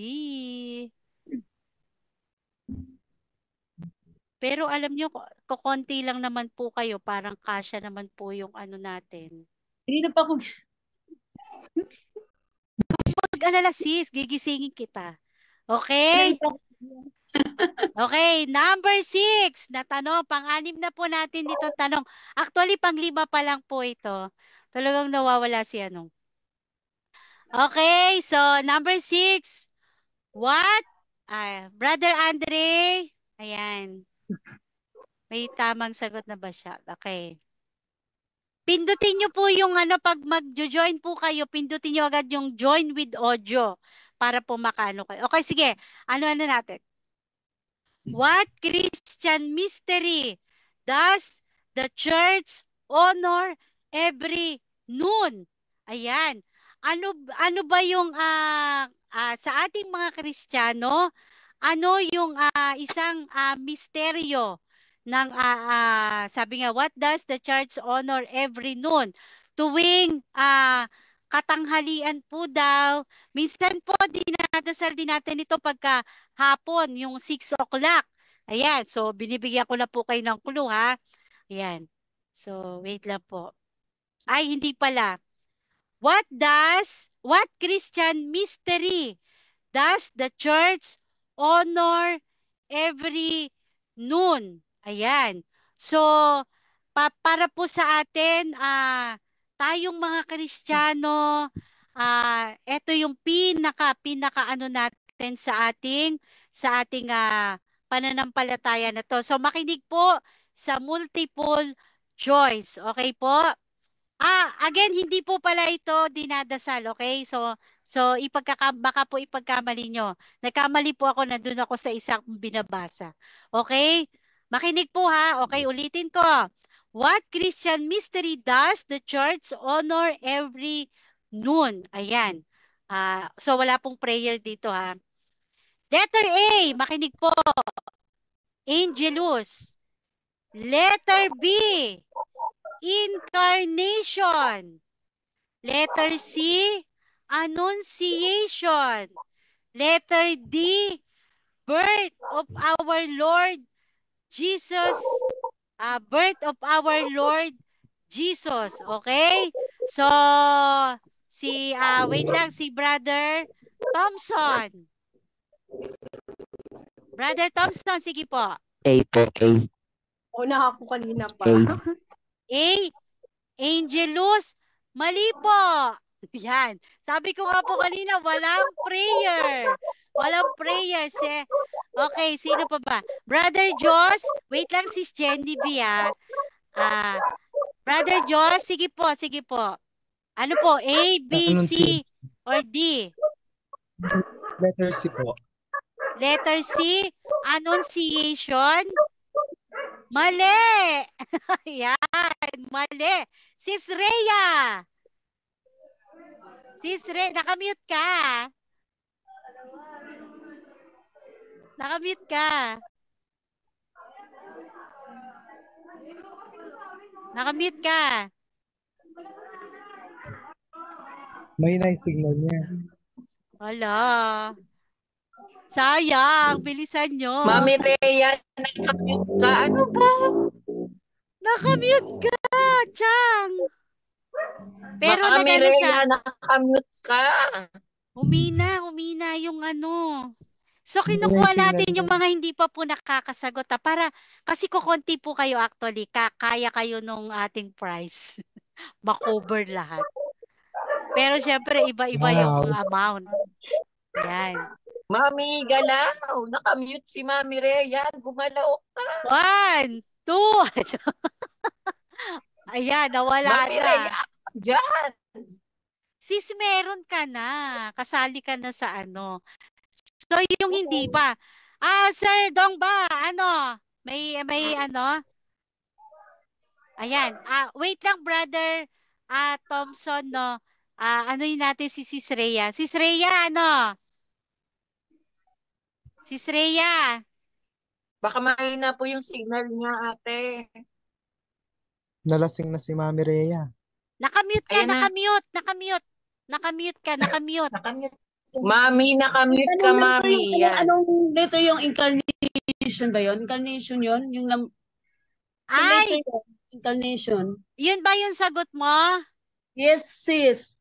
Pero alam nyo, kukonti lang naman po kayo. Parang kasya naman po yung natin.
Hindi na pa ako.
Mag-alala sis, gigisingin kita. Okay? Okay, number 6 na tanong. Pang-anim na po natin dito tanong. Actually, pang-5 pa lang po ito. Talagang nawawala si Okay, so number 6. What? Brother Andre. Ayan. May tamang sagot na ba siya? Okay. Pindutin nyo po yung pag mag-join po kayo, pindutin nyo agad yung join with audio para po makaano kayo. Okay, sige. Ano natin? What Christian mystery does the church honor every noon? Ayan. Ano ba yung sa ating mga Kristiyano, ano yung isang misteryo ng sabi nga, what does the church honor every noon? Tuwing katanghalian po daw, minsan po dinadasal din natin ito pagka hapon, yung 6 o'clock. Ayan, so binibigyan ko na po kayo ng clue ha. Ayan, so wait lang po. Ay, hindi pala. What Christian mystery does the church honor every noon? Ayan. So, para po sa atin, tayong mga Kristiyano, ito yung pinaka ano natin sa ating pananampalataya na to. So, makinig po sa multiple choice. Okay po? Again, hindi po pala ito dinadasal, okay? So baka po ipagkamali nyo. Nagkamali po ako, nandun ako sa isang binabasa. Okay? Makinig po ha. Okay, ulitin ko. What Christian mystery does the church honor every noon? Ayan. So wala pong prayer dito ha. Letter A, makinig po. Angelus. Letter B, Incarnation. Letter C, Annunciation. Letter D, birth of our Lord Jesus. Birth of our Lord Jesus. Okay? So, wait lang, si Brother Thompson. Brother Thompson, sige po.
A po, A.
Una ako kanina pa.
A, Angelus, mali po. Yan. Sabi ko nga po kanina, walang prayer. Walang prayer. Okay, sino pa ba? Brother Joss, wait lang si Jenny B. Brother Joss, sige po, sige po. Ano po, A, B, C, or D?
Letter C po.
Letter C, Annunciation. Mali! Yan, mali. Sis Rhea! Sis Rhea, nakamute ka. Nakamute ka. Nakamute ka.
Mahina yung signal niya.
Wala. Sayang, bilisan nyo.
Mami Rhea, nakamute ka. Ano ba?
Nakamute ka, Chang. Pero
Mami
nagano siya.
Rhea, nakamute ka.
Humina yung ano. So, kinukuha natin yung mga hindi pa po nakakasagot. Para, kasi kukunti po kayo actually. Kaya kayo nung ating prize. Makover lahat. Pero syempre, iba-iba yung amount. Yan.
Mami, galaw. Nakamute si Mami Rhea. Gumalaw ka.
1, 2. Ayan, nawala
Mami
na.
Rhea, dyan.
Sis, meron ka na. Kasali ka na sa ano. So, yung hindi pa. Sir Dongba, ano? May ano? Ayan. Wait lang, brother Thompson, no? Ano yun natin si Sis Rhea? Sis Rhea, ano? Sis Rhea.
Baka mahina po yung signal niya, ate.
Nalasing na si Mami Rhea.
Nakamute ka,
Ayan na.
nakamute. Nakamute ka, nakamute.
Mami, nakamute ka, Mami. Yan.
Anong letter yung incarnation ba yun? Incarnation yun? Yung
Ay!
letter yun, incarnation.
Yun ba yung sagot mo?
Yes, sis.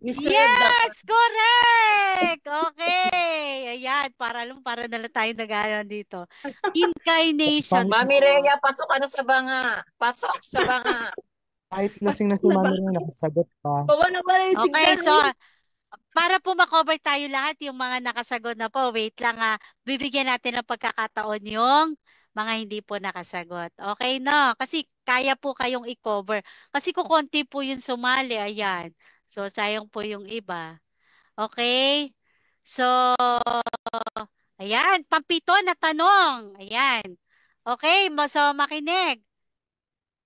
Mr.
Yes! Correct! Okay. Ayan, para na lang tayo nag-aaral dito. Incarnation.
Mami Rhea, pasok ka na sa banga. Pasok sa banga.
Kahit lasing na si Mami Rhea, nakasagot pa.
Okay, so para po makover tayo lahat yung mga nakasagot na po, wait lang bibigyan natin ng pagkakataon yung mga hindi po nakasagot. Okay, no? Kasi kaya po kayong i-cover. Kasi kukunti po yung sumali, ayan. So, sayang po yung iba. Okay? So, ayan, pampito na tanong. Ayan. Okay, so makinig.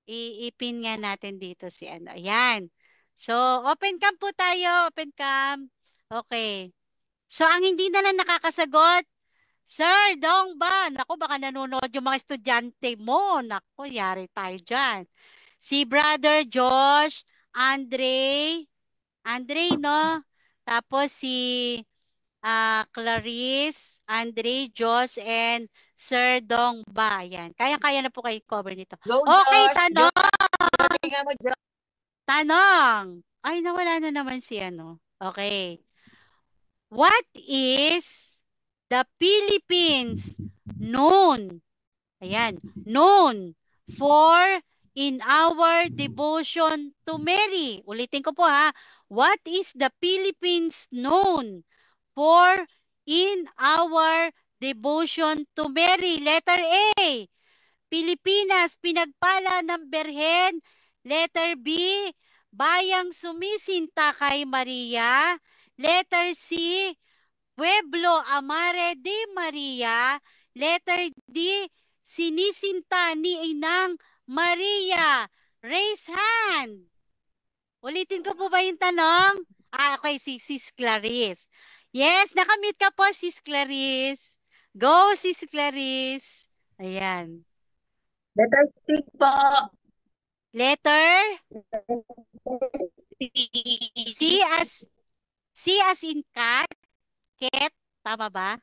Iipin nga natin dito si ano. Ayan. So, open cam po tayo. Open cam. Okay. So, ang hindi na lang nakakasagot, Sir Dong ba? Naku, baka nanonood yung mga estudyante mo. Naku, yari tayo dyan. Si Brother Josh, Andre, no? Tapos si Clarice, Andre, Josh, and Sir Dong ba? Yan. Kaya-kaya na po kayo cover nito.
Go,
Okay,
Josh!
tanong!
Galingan mo, Josh!
Tanong! Ay, nawala na naman si ano. Okay. What is the Philippines known? Ayan, known for in our devotion to Mary. Ulitin ko po ha. What is the Philippines known for in our devotion to Mary? Letter A, Pilipinas, pinagpala ng Berhen. Letter B, bayang sumisinta kay Maria. Letter C, Pueblo Amare de Maria. Letter D, sinisinta ni Inang Maria. Raise hand. Ulitin ko po ba yung tanong? Okay, si Sis Clarice. Yes, nakamute ka po, Sis Clarice. Go, Sis Clarice. Ayan.
Letter C po.
Letter? C as in cat. Cat. Tama ba?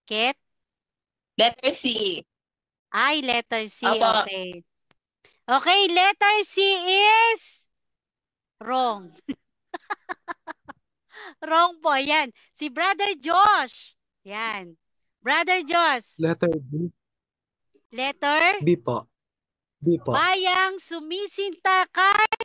Cat?
Letter C.
Ay, letter C.
Opo.
Okay. Okay, letter C is wrong. Wrong po. Yan. Si Brother Josh. Yan. Brother Josh.
Letter B.
Letter?
B po. B po.
Bayang sumisinta kay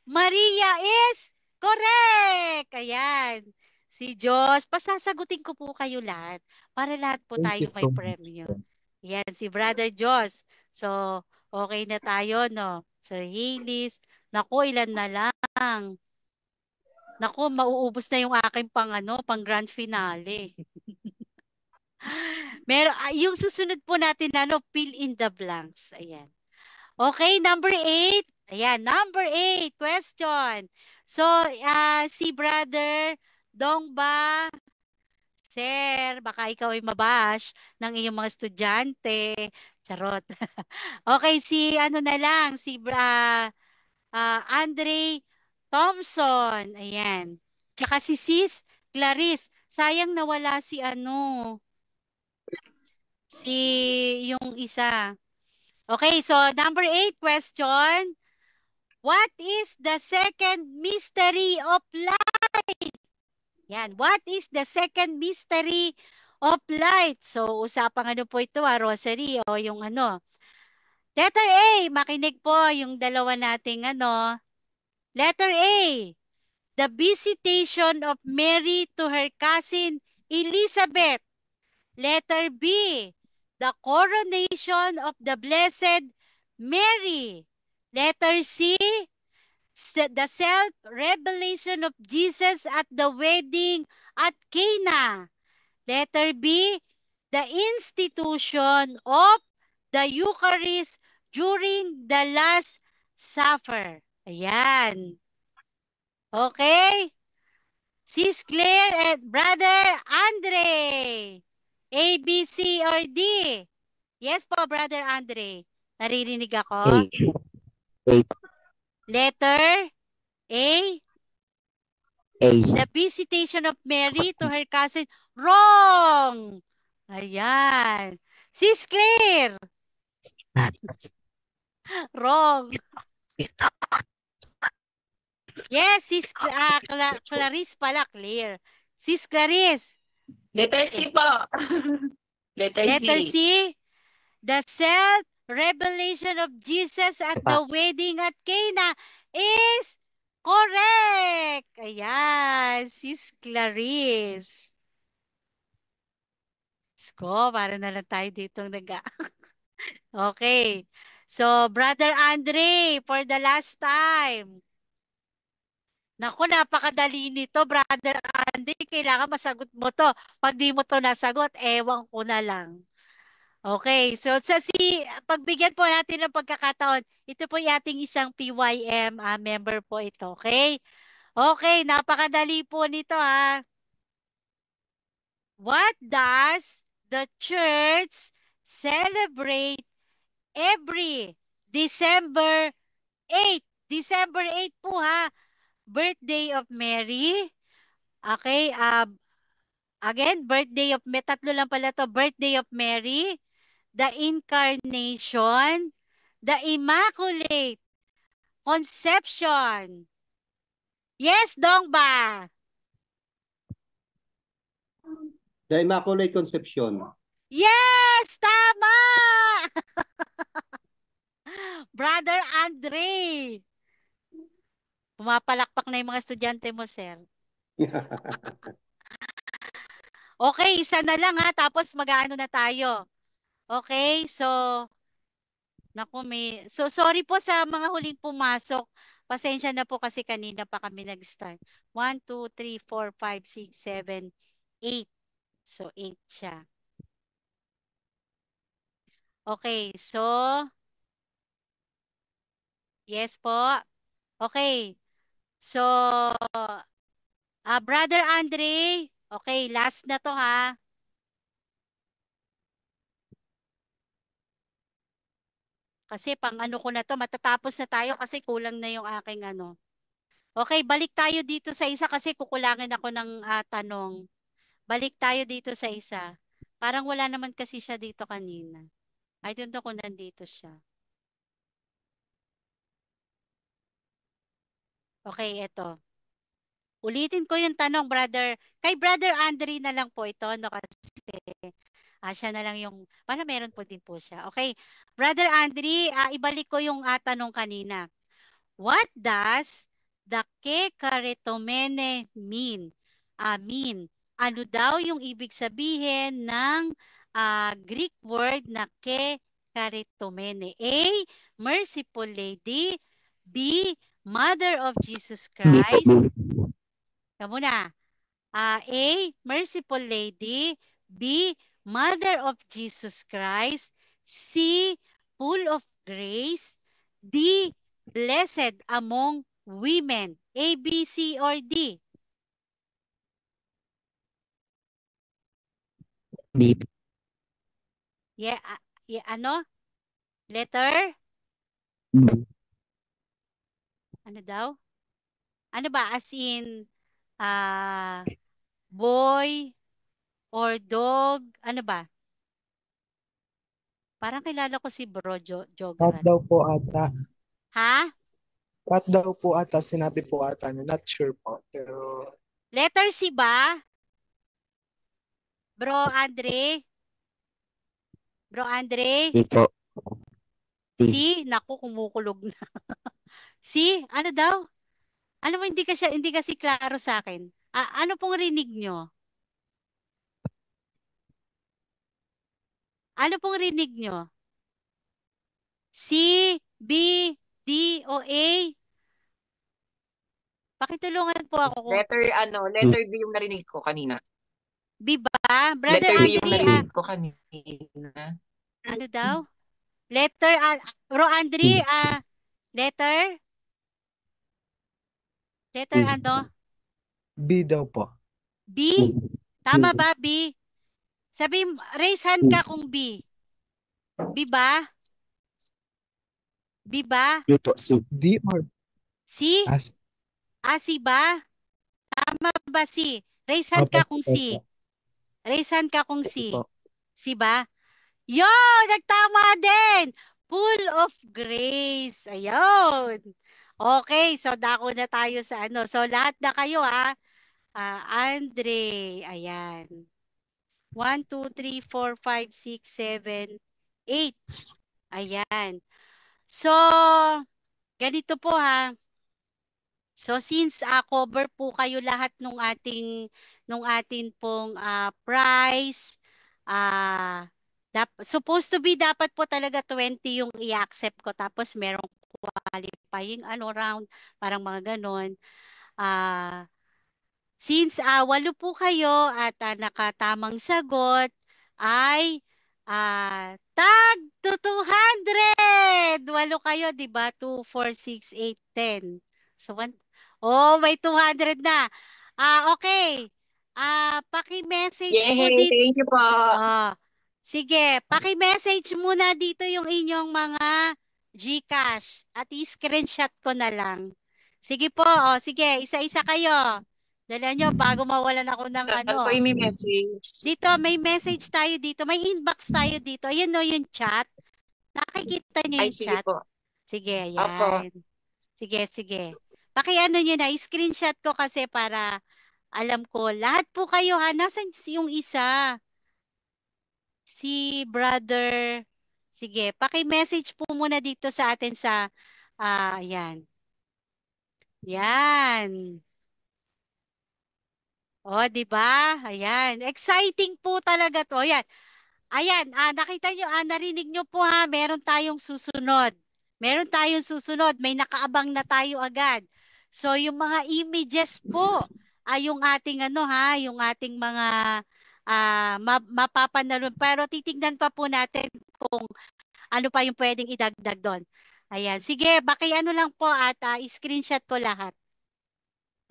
Maria is correct. Ayan. Si Josh. Pasasagutin ko po kayo lahat para lahat po
Thank
tayo
you
may
so much.
premyo. Yan. Si Brother Josh. So, okay na tayo, no? Sir Halis. Naku, ilan na lang. Naku, mauubos na yung aking pang grand finale. Yung susunod po natin, fill in the blanks. Ayan. Okay, number 8. Ayan, number 8, question. So, si Brother Dongba, Sir, baka ikaw ay mabash ng iyong mga estudyante. Charot. Okay, si Andre Thompson. Ayan. Tsaka si Sis Clarice. Sayang nawala si yung isa. Okay, so number 8 question. What is the second mystery of light? Yan. What is the second mystery of light? So, usapang po ito, rosary o yung Letter A, makinig po yung dalawa nating Letter A, the visitation of Mary to her cousin Elizabeth. Letter B, the coronation of the Blessed Mary. Letter C, the self-revelation of Jesus at the wedding at Cana. Letter B, the institution of the Eucharist during the Last Supper. Ayan. Okay? Sis Claire and Brother Andre. A, B, C, or D? Yes po, Brother Andre. Naririnig ako?
A.
Letter A?
A.
The visitation of Mary to her cousin. Wrong! Ayan. Sis Claire. Wrong. Yes, Sis Clarice pala, clear. Sis Clarice.
Letter C po.
Letter C. The self-revelation of Jesus at the wedding at Cana is correct. Ayan, Sis Clarice. Sko, para na lang tayo dito Okay. So, Brother Andre, for the last time. Naku, napakadali nito, Brother Andre. Kailangan masagot mo to. Pag di mo to nasagot, ewan ko na lang. Okay, so pagbigyan po natin ng pagkakataon, ito po yung ating isang PYM member po ito, okay? Okay, napakadali po nito ha. What does the church celebrate every December 8? December 8 po ha. Birthday of Mary. Okay, again, birthday of, may tatlo lang pala to. Birthday of Mary, the Incarnation, the Immaculate Conception. Yes, Dongba.
The Immaculate Conception.
Yes, tama! Brother Andre. Pumapalakpak na yung mga estudyante mo, sir. Okay, isa na lang ha, tapos mag-aano na tayo. Okay, so, naku, sorry po sa mga huling pumasok. Pasensya na po kasi kanina pa kami nag-start. 1, 2, 3, 4, 5, 6, 7, 8. So, 8 siya. Okay, so, yes po. Okay, so, Brother Andre, okay, last na to ha. Kasi pang ano ko na to, matatapos na tayo kasi kulang na yung aking ano. Okay, balik tayo dito sa isa kasi kukulangin ako ng tanong. Balik tayo dito sa isa. Parang wala naman kasi siya dito kanina. I don't know kung nandito siya. Okay, eto. Ulitin ko yung tanong, brother. Kay Brother Andre na lang po ito, no? Kasi siya na lang yung, para meron po din po siya. Okay, Brother Andre, ibalik ko yung tanong kanina. What does the kekaritomene mean? Ano daw yung ibig sabihin ng Greek word na kekaritomene? A, merciful lady. B, Mother of Jesus Christ. Kamu na. A, merciful lady. B, Mother of Jesus Christ. C, full of grace. D, blessed among women. A, B, C, or D?
B.
Yeah, ano? Letter?
B.
Ano daw? Ano ba? As in, boy or dog? Ano ba? Parang kilala ko si Bro
Cat
Jogran.
daw po ata.
Ha?
Cat daw po ata. Sinabi po ata. Not sure po. Pero...
Letter C ba? Bro Andre? Bro Andre?
D po. D.
C? Naku, kumukulog na. C? Ano daw? Ano mo, hindi kasi klaro sa akin. Ano pong rinig nyo? Ano pong rinig nyo? C, B, D, o A? Pakitulungan po ako.
Letter B yung narinig ko kanina.
B ba? Brother
Letter B yung
Andre,
narinig ko kanina.
ano daw? Letter, Bro Andre, letter? Letter
B.
ano?
B daw po.
B? Tama ba, B? Sabi, raise hand ka kung B. B ba? B ba?
D po. C.
D or...
C?
As...
C ba? Tama ba C? Raise hand ka kung C. Raise hand ka kung C. C ba? Yo! Nagtama din! Full of grace. Ayun. Okay, so dako na tayo sa ano. So lahat na kayo ha. Andre. Ayan. 1, 2, 3, 4, 5, 6, 7, 8. Ayan. So, ganito po ha. So since cover po kayo lahat nung ating pong price, supposed to be dapat po talaga 20 yung i-accept ko, tapos merong qualifying round, parang mga ganon. Since 8 po kayo at nakatamang sagot ay tag to 200. 8 kayo, di ba? 2, 4, 6, 8, 10. So, may 200 na. Okay. Paki-message po
Yay!
dito.
Thank you po.
Sige, paki-message muna dito yung inyong mga GCash at i-screenshot ko na lang. Sige po, sige, isa-isa kayo. Dala nyo bago mawalan ako ng
Saan po yung message?
Dito, may message tayo dito. May inbox tayo dito. Ayan no, yung chat. Nakikita nyo
Ay,
yung
sige
chat?
po.
Sige,
Opo.
yan. Sige. Paki-ano nyo na, screenshot ko kasi para alam ko. Lahat po kayo ha. Nasaan yung isa? Si brother. Sige, paki-message po muna dito sa atin sa, yan. Yan. Di ba? Ayan. Exciting po talaga to. Ayan. Ayan, nakita nyo, narinig nyo po ha, meron tayong susunod. Meron tayong susunod, may nakaabang na tayo agad. So, yung mga images po, yung ating yung ating mga mapapanalo. Pero titignan pa po natin kung ano pa yung pwedeng idagdag doon. Ayan, sige, baki ano lang po at screenshot ko lahat.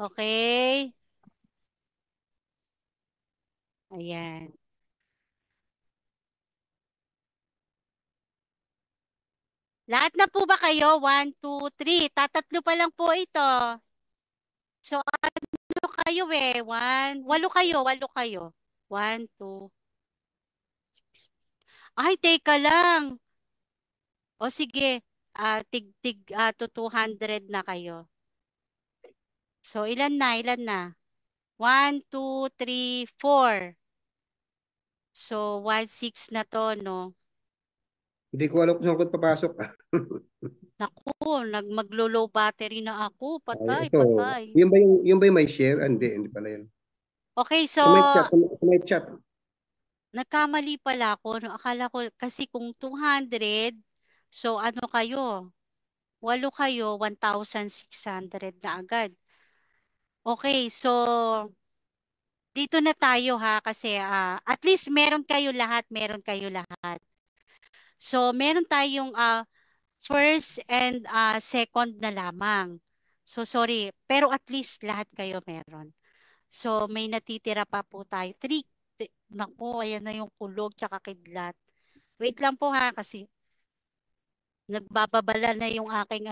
Okay? Ayan. Lahat na po ba kayo? 1, 2, 3. Tatatlo pa lang po ito. So, ano kayo 1, 8 kayo, 8 kayo. 1, 2, 6. Ay, teka lang. O sige, tig to 200 na kayo. So, ilan na? 1, 2, 3, 4. So, 1, 6 na to, no?
Hindi ko alam kung saan ko papasok.
Naku, maglo-low battery na ako. Patay.
Yung ba yung may share? Hindi pala yun.
Okay, so
sa may chat.
nagkamali pala ako. No? Akala ko, kasi kung 200, so ano kayo? 8 kayo, 1,600 na agad. Okay, so dito na tayo ha, kasi at least meron kayo lahat. So meron tayong first and second na lamang. So sorry, pero at least lahat kayo meron. So may natitira pa po tayo. 3. Naku, ayan na yung kulog tsaka kidlat. Wait lang po ha, kasi nagbababala na yung aking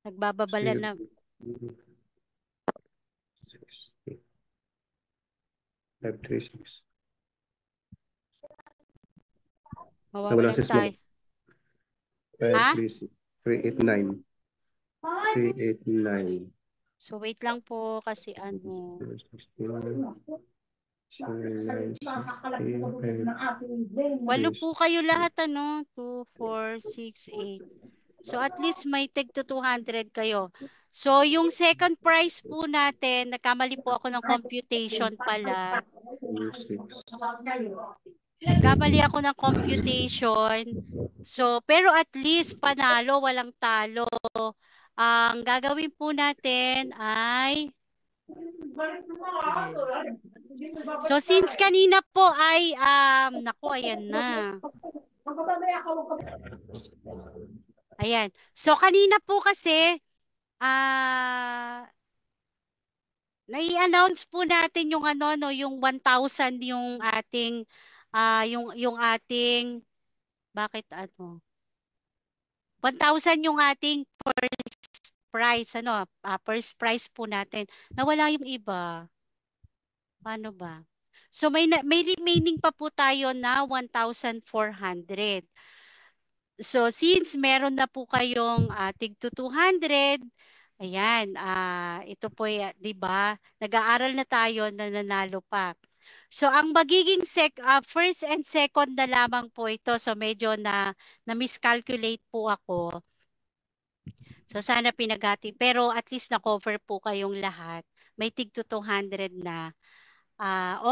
nagbababala na.
536.
Mawawalan tayo.
389. 389.
So wait lang po kasi 8 po kayo lahat 2, 4, 6, 8. So at least may tig to 200 kayo. So yung second prize po natin, nagkamali po ako ng computation pala. Nagkamali ako ng computation. So pero at least panalo, walang talo. Ang gagawin po natin ay so since kanina po ay naku, ayan na. Ayan. So kanina po kasi nai-announce po natin yung yung 1,000 yung ating yung ating bakit 1,000 yung ating first prize first prize po natin. Nawala yung iba. Paano ba? So may remaining pa po tayo na 1,400. So since meron na po kayong tig to 200, ayan, ito po 'di ba? Nag-aaral na tayo na nanalo pa. So ang magiging first and second na lamang po ito. So medyo na miscalculate po ako. So sana pinagati, pero at least na-cover po kayong lahat. May tig to 200 na.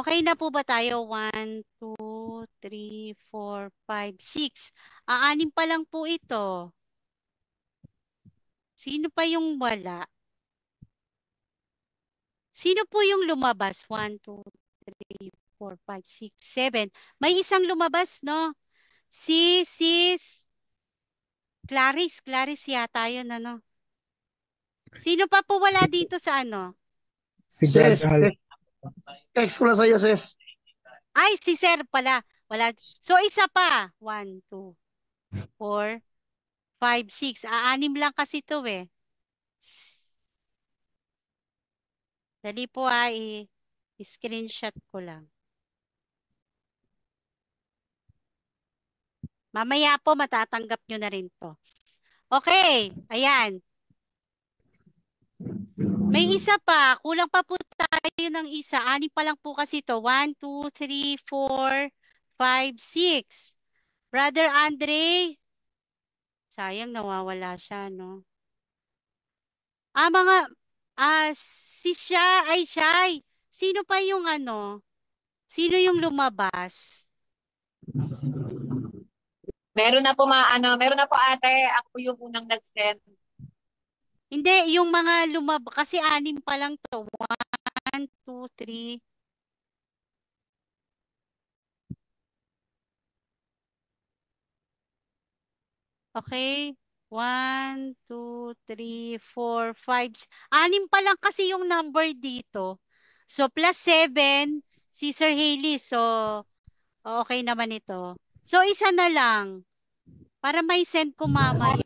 Okay na po ba tayo? 1, 2, 3, 4, 5, 6. Anim pa lang po ito. Sino pa yung wala? Sino po yung lumabas? 1, 2, 3, 4, 5, 6, 7. May isang lumabas, no? Si Sis Clarice yata yun, Sino pa po wala
Si,
dito sa ano?
si
Sis,
Brother Hal.
text ko lang sa'yo, sis.
Ay, si Sir pala. Wala. So, isa pa. 1, 2, 4, 5, 6. Aanim lang kasi to eh. Dali po i-screenshot ko lang. Mamaya po matatanggap nyo na rin to. Okay, ayan. May isa pa. Kulang pa po tayo ng isa. Anim pa lang po kasi to. 1, 2, 3, 4, 5, 6. Brother Andre. Sayang nawawala siya, no? Si Shai. Sino pa yung ano? Sino yung lumabas?
Meron na po meron na po ate. Ako yung unang nag-send.
Hindi, yung mga lumabas. Kasi anim pa lang to. 1, 2, 3. Okay. 1, 2, 3, 4, 5. Anim pa lang kasi yung number dito. So, plus 7, si Sir Hailey. So, okay naman ito. So, isa na lang. Para may send ko mamaya.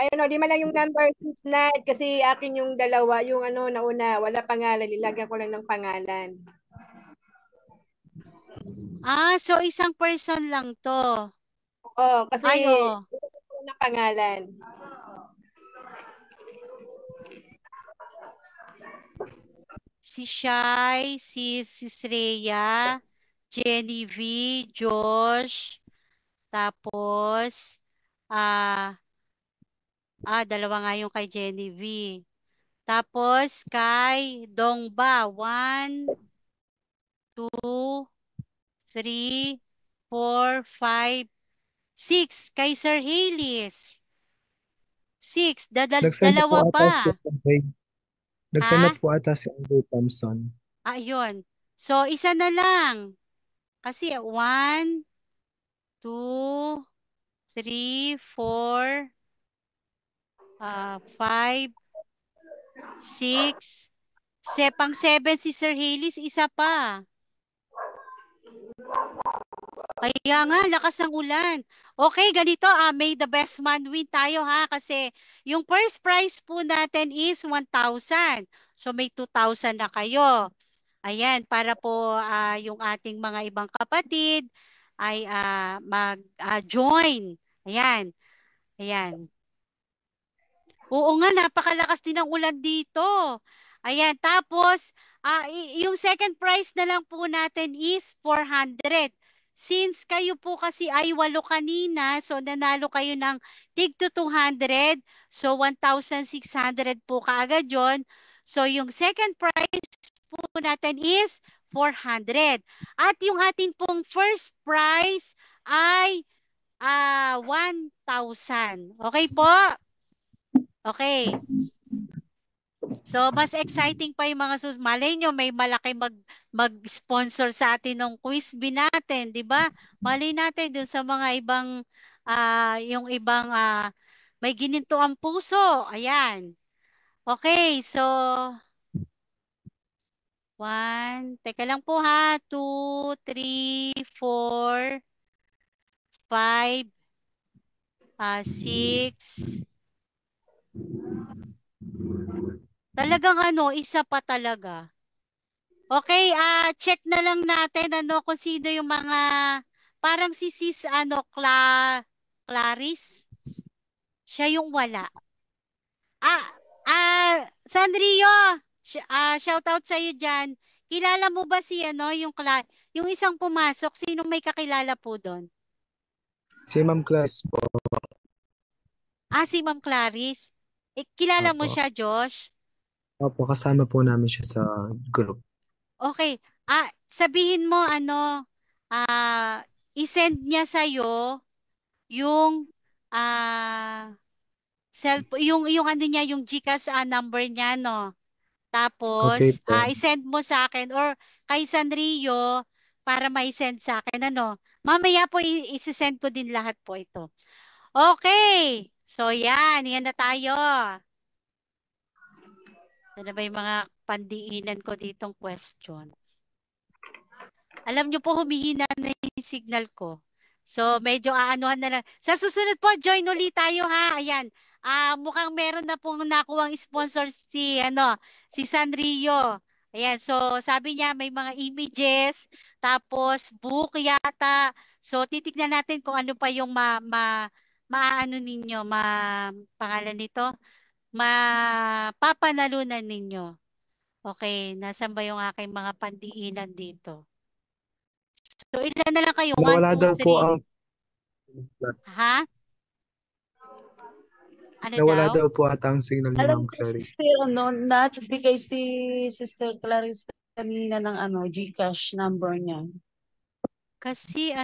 Ayun, di man lang yung number 6 na kasi akin yung dalawa, yung nauna, wala pangalan, nilagyan ko lang ng pangalan.
So isang person lang to.
Oo, kasi
oo.
Na pangalan.
Si Shai, si Sreya, Jenny V, Josh, tapos, dalawa nga yung kay Jenny V. Tapos, kay Dongba, 1, 2, 3, 4, 5, 6. Kay Sir Hailey's. 6.
Nagsend na po
Dalawa
ata si
pa.
Andre. Nagsend na
Ha?
po ata si Andre Thompson.
Yun. So, isa na lang. Kasi 1, 2, 3, 4, 5, 6, pang 7 si Sir Hailey's, isa pa. Kaya nga, lakas ng ulan. Okay, ganito, may the best man win tayo ha, kasi yung first prize po natin is 1,000. So may 2,000 na kayo. Ayan, para po yung ating mga ibang kapatid ay mag-join. Ayan, ayan. Oo nga, napakalakas din ng ulan dito. Ayan, tapos, yung second prize na lang po natin is 400. Since kayo po kasi ay 8 kanina, so nanalo kayo ng tig to 200. So, 1,600 po kaagad yun. So, yung second prize po natin is 400. At yung ating pong first prize ay 1,000. Okay po? Okay. So, mas exciting pa yung mga malay nyo, may malaki mag-sponsor sa atin ng quiz bee natin, di ba? Malay natin dun sa mga ibang, yung ibang may gininto ang puso. Ayan. Okay, so, 1, teka lang po ha, 2, 3, 4, 5, 6, talagang isa pa talaga. Okay, check na lang natin kung sino yung mga parang si Sis Clarice. Siya yung wala. Sanrio, shout out sa iyo diyan. Kilala mo ba si yung isang pumasok, sinong may kakilala po doon?
Si Ma'am Clarice po.
Si Ma'am Clarice. Kilala mo
Opo.
siya, Josh?
Opo, kasama po namin siya sa group.
Okay. Sabihin mo i-send niya sa iyo yung yung niya, yung GCash number niya, no.
Okay
Tapos
po.
i-send mo sa akin or kay Sanrio para mai-send sa akin Mamaya po i-send ko din lahat po ito. Okay. So yan na tayo. Ano ba yung mga pandiinan ko ditong question? Alam niyo po, humihina na yung signal ko. So, medyo aanuhan na lang. Sa susunod po, join ulit tayo ha. Ayan. Mukhang meron na pong nakuwang sponsor si Sanrio. Ayan. So, sabi niya may mga images, tapos book yata. So, titignan natin kung ano pa yung maaano ninyo, pangalan nito, mapapanalunan ninyo. Okay, nasan ba yung aking mga pandiinan dito? So, ilan na lang kayo? 1,
Nawala
2,
daw po
3.
ang
Ha? Ano
nawala
daw?
daw po ata ang signal ni
Alam
Ma'am
ko
Clarice.
sister, nagbigay si Sister Clarice kanina ng GCash number niya.
Kasi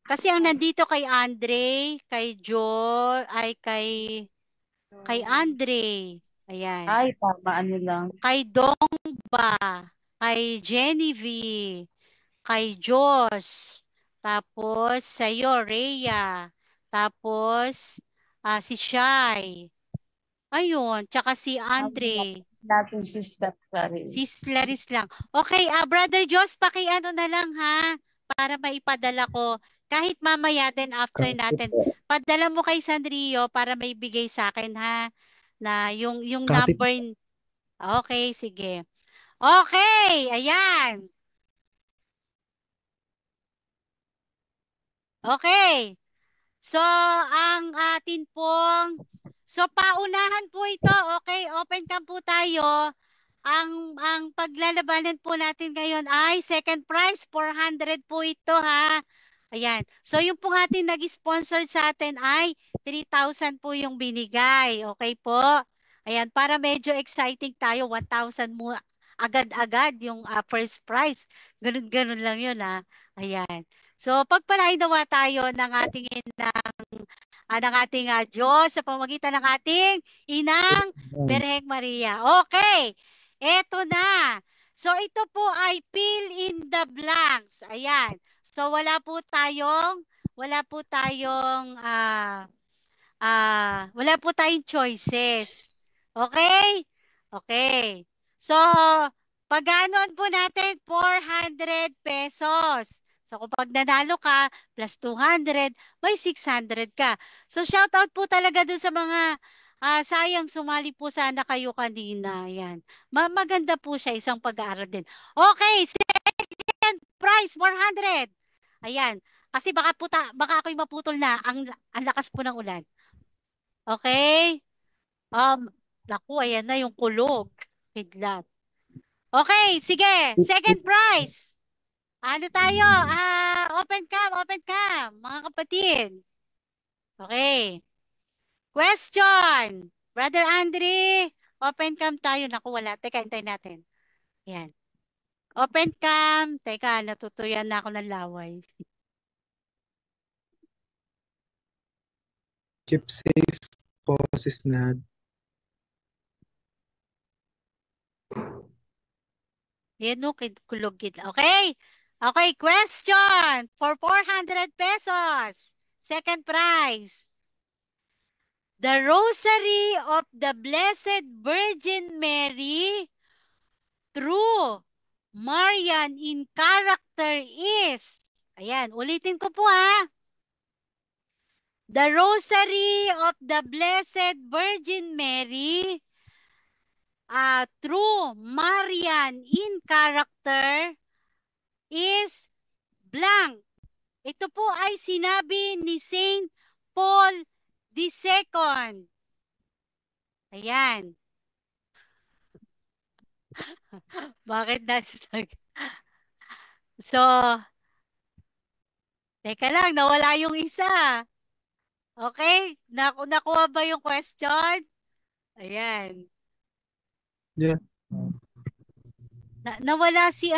kasi ang nandito kay Andre, kay Joel, kay Andre. Ayan.
Ay, tama, lang.
Kay Dongba, kay Genevieve, kay Josh, tapos sa'yo, Rhea, tapos si Shai. Ayun, tsaka si Andre.
Natin si Sister Clarice.
Si Clarice lang. Okay, Brother Josh, pakiano na lang ha, para maipadala ko. Kahit mamaya din after natin. Padala mo kay Sandrio para maibigay sa akin ha. Na yung
Copy.
number. Okay, sige. Okay, ayan. Okay. So, ang atin pong, paunahan po ito. Okay, open cam po tayo. Ang paglalabanan po natin ngayon ay second prize, 400 po ito ha. Ayan. So, yung pong ating nag-sponsor sa atin ay 3,000 po yung binigay. Okay po? Ayan, para medyo exciting tayo, 1,000 mo agad-agad yung first prize. Ganun-ganun lang yun ha. Ayan. So, pagpalain nawa tayo ng ating Diyos sa pamamagitan ng ating Inang Birheng Maria. Okay, eto na. So, ito po ay fill in the blanks. Ayan. So, wala po tayong choices. Okay? Okay. So, pag-anon po natin, 400 pesos. So, kung nanalo ka, plus 200, may 600 ka. So, shout out po talaga dun sa mga sayang sumali po sana kayo kanina. Ayan. Maganda po siya, isang pag-aaral din. Okay, second prize, 400. Ayan. Kasi baka ako'y maputol na. Ang lakas po ng ulan. Okay? Naku, ayan na yung kulog. Kidlat. Okay, sige. Second prize. Ano tayo? Open cam, mga kapatid. Okay. Question. Brother Andre, open cam tayo. Naku, wala. Teka, hintayin natin. Yan. Open cam. Teka, natutuyan na ako ng laway.
Keep safe po, Sis Nad.
Yan no, kulogid. Okay? Okay, question for 400 pesos. Second prize. The Rosary of the Blessed Virgin Mary through Marian in character is. Ayan, ulitin ko po ha. The Rosary of the Blessed Virgin Mary through Marian in character is blank. Ito po ay sinabi ni Saint Paul II. Ayan. Bakit nastag? So, teka lang, nawala yung isa. Okay? Nakuha ba yung question? Ayan.
Yeah.
Nawala si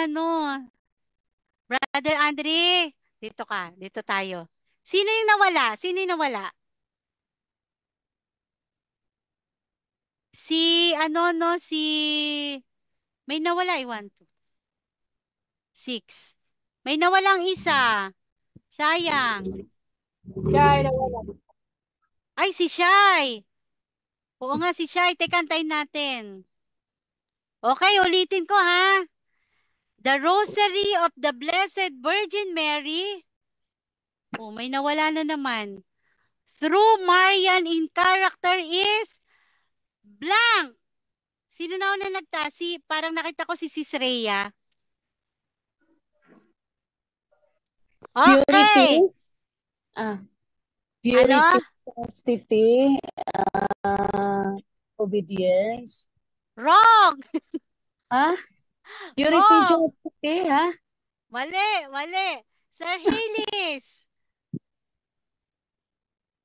Brother Andre. Dito ka. Dito tayo. Sino yung nawala? Si may nawala 1, 2, 6. May nawalang isa. Sayang.
Shai, nawala.
Ay, si Shai. Oo nga, si Shai. Teka, antayin natin. Okay, ulitin ko ha. The Rosary of the Blessed Virgin Mary. Oh, may nawala na naman. Through Marian in character is blank. Sino na una nagtaas? Parang nakita ko si Sis Rhea.
Purity.
Okay.
Purity,
Ano?
chastity, obedience.
Wrong.
Ha? Purity,
Wrong.
chastity, ha?
Mali. Sir Hilis.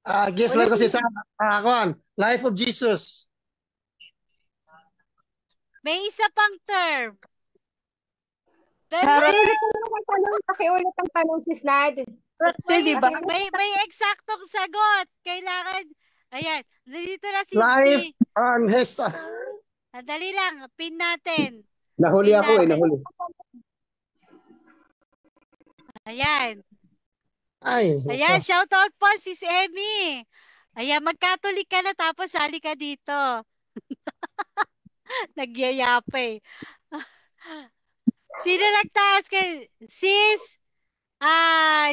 Guess lang ko si Life of Jesus.
May isa pang term.
Pakiulit ang tanong, Sis Nad.
May eksaktong sagot. Kailangan, ayan, dito na si
Life on Hesta.
Dali lang, pin natin.
Nahuli
Pin
ako
natin.
nahuli.
Ayan.
Ay.
Ayan, shout out po Sis Emmy. Ayan, mag-Catholic ka na tapos sali ka dito. Nagyayapa eh. Sino nagtaas kay Sis?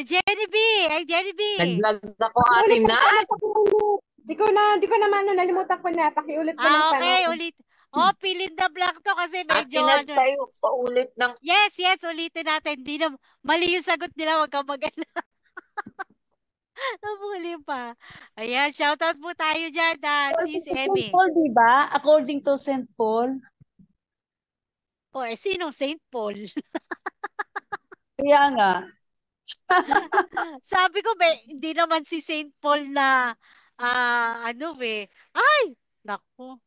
Jenny B. Ay, Jenny B.
Nag-vlog ako, Ate Nat.
Di ko naman, nalimutan ko na. Pakiulit ko ng
Okay,
tanong.
ulit. Fill in the blank to kasi medyo
Ate Nat, tayo paulit ng...
Yes, ulitin natin. Di na, mali yung sagot nila, wag kang mag-alala. Nabuli pa. Ayan, shoutout po tayo dyan, Sis Emmy.
St. Paul, diba? According to St. Paul.
Sinong St. Paul?
Kaya nga.
Sabi ko, hindi naman si St. Paul na, Ay, naku.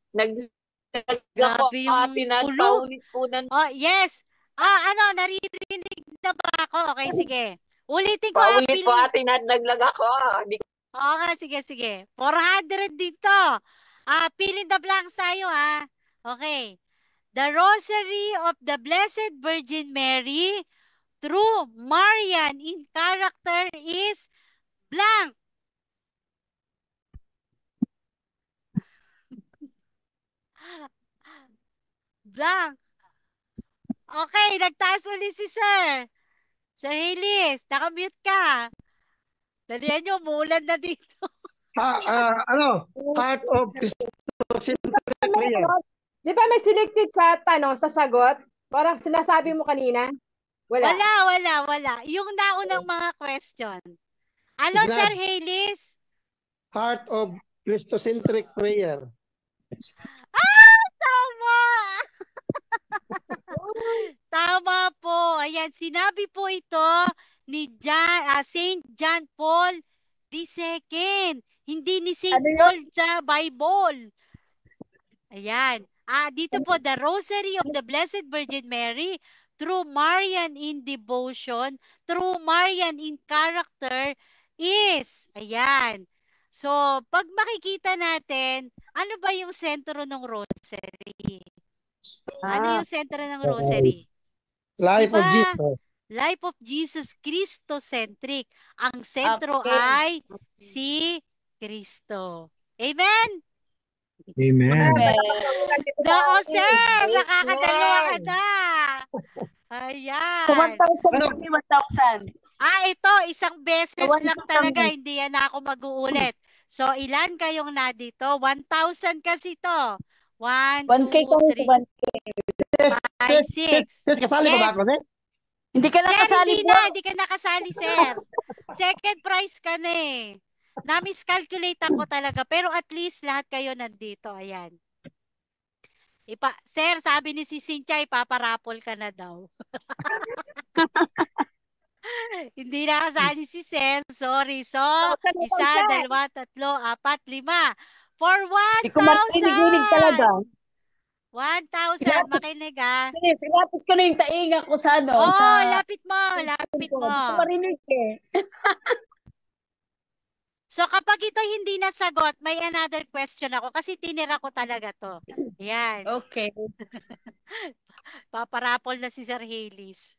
Grabe yung Ate Nat, paulit po ng...
Yes. Naririnig na ba ako? Okay, sige. Ulitin ko.
Paulit po, Ate Nat, naglag ako.
Okay, sige. 400 dito. Fill in the blanks tayo, ha? Okay. The Rosary of the Blessed Virgin Mary through Marian in character is blank. Blank. Okay, nagtaas ulit si Sir. Sir Hilis, nakamute ka. Dalihan nyo, umuulan na dito.
Heart of Christocentric prayer.
Di ba may selected chat sa sagot? Parang sinasabi mo kanina? Wala.
Wala. Yung naunang mga question. Ano, Sir Hilis?
Heart of Christocentric prayer.
Tama! Tama po. Ayan, sinabi po ito ni Saint John Paul II. Hindi ni Saint Paul sa Bible. Ayan. Dito po, the Rosary of the Blessed Virgin Mary through Marian in devotion, through Marian in character is, ayan. So, pag makikita natin, ano ba yung sentro ng Rosary? Ano yung sentro ng Rosary?
Life of Jesus.
Life of Jesus, Christocentric. Ang sentro ay si Kristo. Amen?
Amen.
Sir, nakakadalawa ka na. Ayan.
1,000.
Ito, isang beses lang talaga, hindi yan ako mag-uulit. So, ilan kayong na dito? 1,000 kasi to. 1, 2, 3, 4, 5, 6.
Kasali ba ako, sir?
Hindi ka nakasali po.
Hindi ka nakasali, sir. Second prize ka na eh. Na-miscalculate ako talaga. Pero at least lahat kayo nandito. Ayan. Sir, sabi ni si Cynthia, ipaparapol ka na daw. Hindi nakasali si Sir. Sorry. So, 1, 2, 3, 4, 5. For 1,000.
Hindi ko makinig talaga.
1,000. Makinig ha.
Ilapit ko na yung tainga ko sa ano.
Lapit mo. Lapit mo.
Hindi ko marinig eh.
So, kapag ito hindi nasagot, may another question ako kasi tinira ko talaga to. Ayan.
Okay.
Paparapol na si Sir Hilis.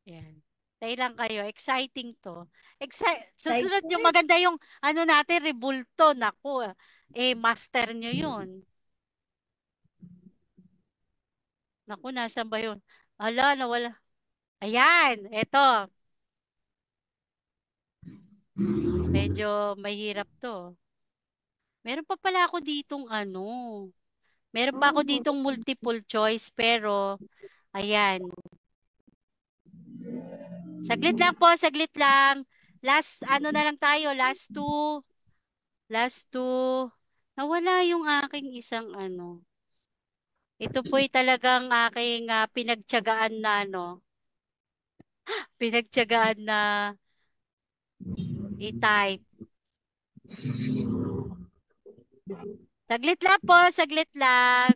Ayan. Tayo lang kayo. Exciting to. Susunod yung maganda yung ano natin, rebulto. Naku. master nyo yun. Naku, nasan ba yun? Ala, nawala. Ayan, eto. Medyo mahirap to. Meron pa pala ako ditong Meron pa ako ditong multiple choice, pero, ayan. Saglit lang po, saglit lang. Last, na lang tayo, last two. Last two. Nawala yung aking isang Ito po'y talagang aking pinagtiyagaan na pinagtiyagaan na i-type. Saglit lang po, saglit lang.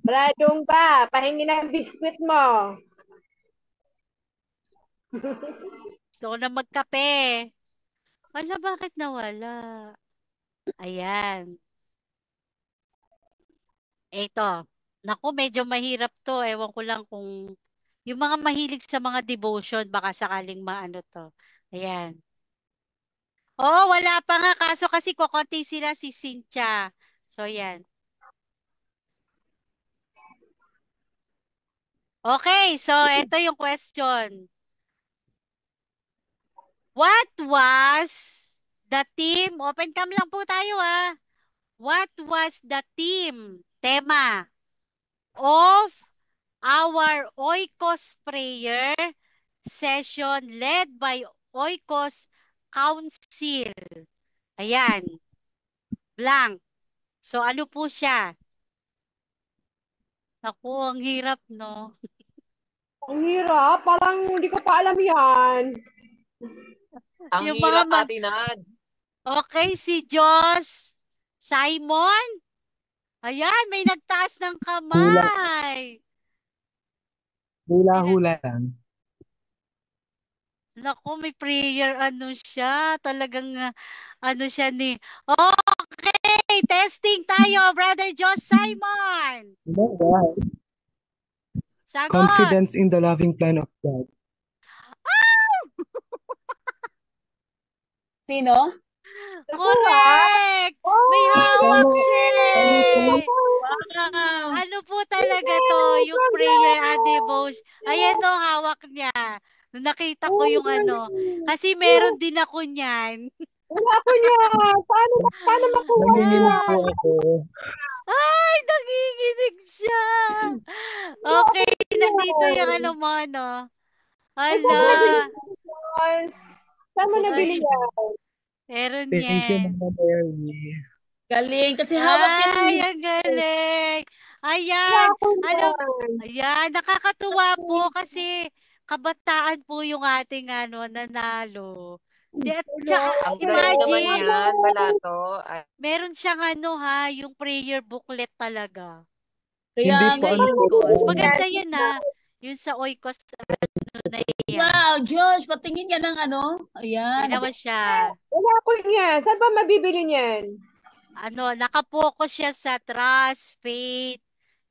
Bradong ka, pahingi ng biskwit mo.
Gusto ko na magkape. Wala, bakit nawala? Ayan. Ito. Naku, medyo mahirap to. Ewan ko lang kung yung mga mahilig sa mga devotion, baka sakaling maano to. Ayan. Oh, wala pa nga. Kaso kasi kukonti sila si Cynthia. So, yan. Okay, so ito yung question. What was the theme? Open cam lang po tayo What was the tema of our Oikos prayer session led by Oikos Council? Ayan. Blank. So, ano po siya? Naku, ang hirap, no?
Ang hirap. Parang hindi ko pa alam yan.
Ang
Yung
hirap,
mga
Atinad.
Okay, si Joss Simon. Ayan, may nagtaas ng kamay.
Hula-hula lang.
Naku, may prayer siya. Talagang siya ni. Okay, testing tayo, Brother Joss Simon. Sagot.
Confidence in the loving plan of God.
Sino?
Correct! May hawak siya
Wow.
Ano po talaga to? Yung prayer and devotion. Ayan o, hawak niya. Nung nakita ko yung Kasi meron din ako niyan.
Wala ako niyan. Paano makuha?
Nanginginig po ako.
Ay, nanginginig siya. Okay, nandito yung mo, Hala.
Saan mo nabili yan?
Meron
Thank you,
yan.
Mama Mary.
Galing. Kasi hawak yan.
Ay, ang galing. Ayan. Ayan, nakakatuwa po kasi kabataan po yung ating nanalo. Tsaka,
Ang galing naman
imagine,
yan, Balato.
meron siyang yung prayer booklet talaga.
Kaya
Hindi po
Oikos. Maganda yan yung sa Oikos na yan.
Wow, Josh, patingin yan ng Ayan.
Ginawa siya.
Wala ako niyan. Saan ba mabibili niyan?
Nakapokus siya sa trust, faith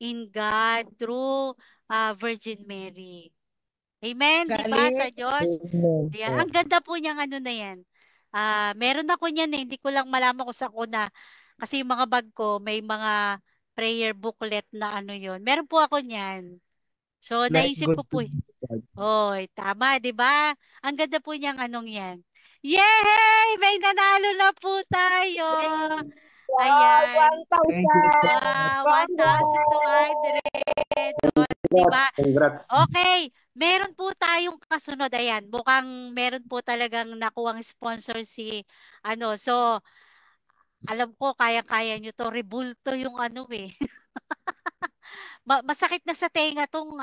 in God through Virgin Mary. Amen, di ba, sa Diyos? Yeah, ang ganda po niyang na yan. Meron ako niyan hindi ko lang malaman kung saan ko na. Kasi yung mga bag ko, may mga prayer booklet na yun. Meron po ako niyan. So, naisip ko po. Oy, tama, di ba? Ang ganda po niyang yan. Yay! May nanalo na po tayo. Ayan. 1,200. Diba?
Congrats.
Okay. Meron po tayong kasunod. Ayan. Mukhang meron po talagang nakuwang sponsor si So, alam ko, kaya-kaya nyo to. Rebulto yung masakit na sa tenga itong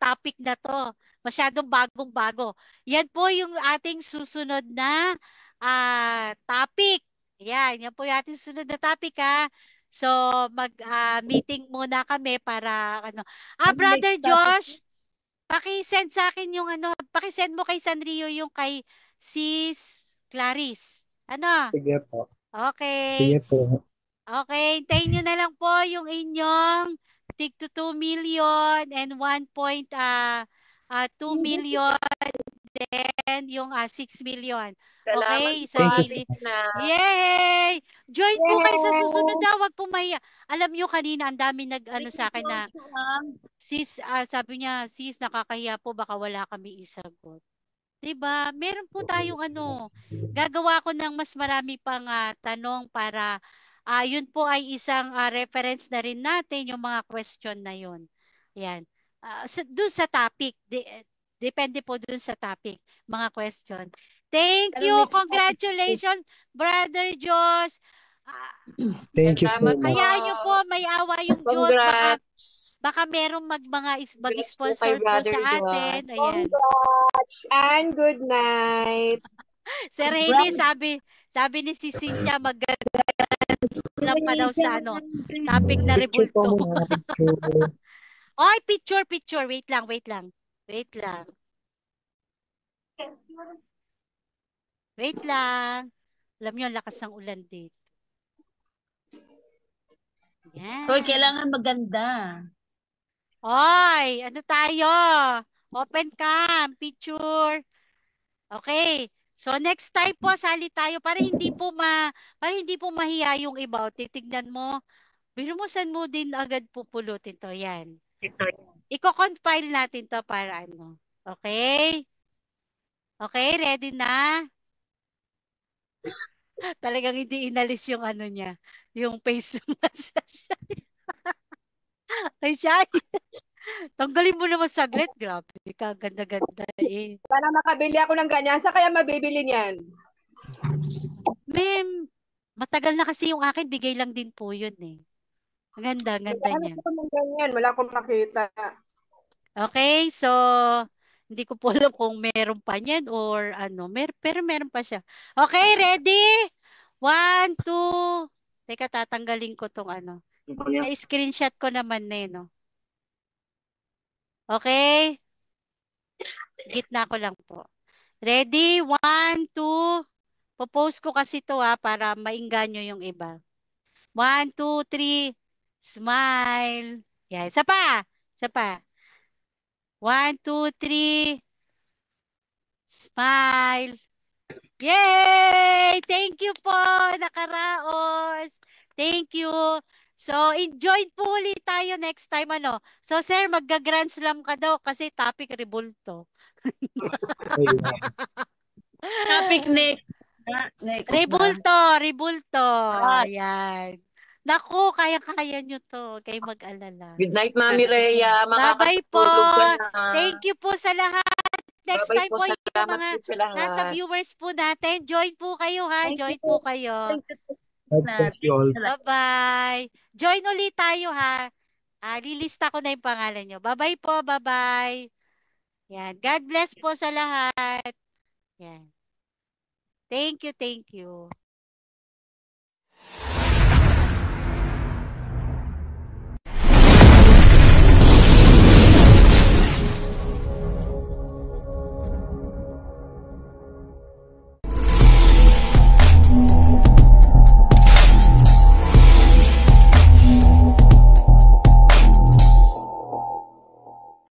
topic na to. Masyadong bagong-bago. Yan po yung ating susunod na topic. Yan po yung ating susunod na topic So, meeting muna kami para Brother Josh, paki-send sa akin yung paki-send mo kay Sanrio yung kay Sis Clarice.
Sige po.
Okay.
Sige po.
Okay, hintayin nyo na lang po yung inyong tig to 2 million and 1.2 million then yung 6 million.
Salamat
Okay? So,
po,
Thank you
Ate
so much.
na.
yay! Join po kayo sa susunod
Yay!
daw. Wag po mahiya. Alam nyo kanina, ang dami nag-ano
Thank you,
sa akin na,
Joshua.
sis, sabi niya, sis, nakakahiya po, baka wala kami isagot. 'Di ba? Meron po tayong gagawa ko ng mas marami pang tanong para yun po ay isang reference na rin natin yung mga question na yun. Yan. Doon sa topic, depende po doon sa topic, mga question. Thank
Pero
you.
next topic,
Congratulations, Brother Jos.
Thank you so
Salamat
much.
po.
Hayaan nyo po, may awa yung Diyos. Baka merong
Congrats po kay
mag-sponsor po
Brother
sa atin.
Josh.
Ayan.
Congrats and good night.
Si Rene, sabi ni si Cynthia, mag-slam pa daw sa topic na
Picture po
rebulto.
muna. Picture.
Oy, picture. Wait lang. Wait lang. Alam niyo, ang lakas ng ulan dito. Yan.
Hoy, kailangan maganda.
Oy, ano tayo? Open cam, picture. Okay. So next time po sali tayo para hindi po mahiya yung iba. O, titignan mo. Binumusan mo din agad pupulutin to. Yan. Iko-compile natin to para ano. Okay? Okay, ready na? Talagang hindi inalis yung niya. Yung face massage. Ay, siya. Tanggalin mo naman saglit. Grabe ka. Ganda-ganda eh.
Para makabili ako ng ganyan. Saan kaya mabibili niyan?
Ma'am, matagal na kasi yung akin. Bigay lang din po yun eh. Ang ganda niyan.
Ako ng ganyan. Wala akong makita.
Okay, so hindi ko po alam kung meron pa niyan or ano. Pero meron pa siya. Okay, ready? 1, 2. Teka, tatanggalin ko tong Na-screenshot ko naman na no. Okay? Gitna ko lang po. Ready? 1, 2. Popost ko kasi to para maingganyo yung iba. 1, 2, 3. Smile. Yan. Isa pa. 1, 2, 3. Smile. Yay! Thank you po, nakaraos. Thank you. So, enjoy po ulit tayo next time. So, sir, magga-grand slam ka daw kasi topic rebulto.
Topic next.
Rebulto. Ayan. Naku, kaya-kaya nyo to. Kayo mag-alala.
Good night, Mami Rhea.
Bye-bye po.
Makakatulog ka na.
Thank you po sa lahat. Next
Bye-bye
time
po.
po yung
Salamat
mga
po sa lahat.
nasa viewers po natin. Join po kayo ha. Join po kayo.
God bless you all.
Bye-bye. Join ulit tayo ha. Lilista ko na yung pangalan nyo. Bye-bye po. Bye-bye. Yan. God bless po sa lahat. Yan. Thank you.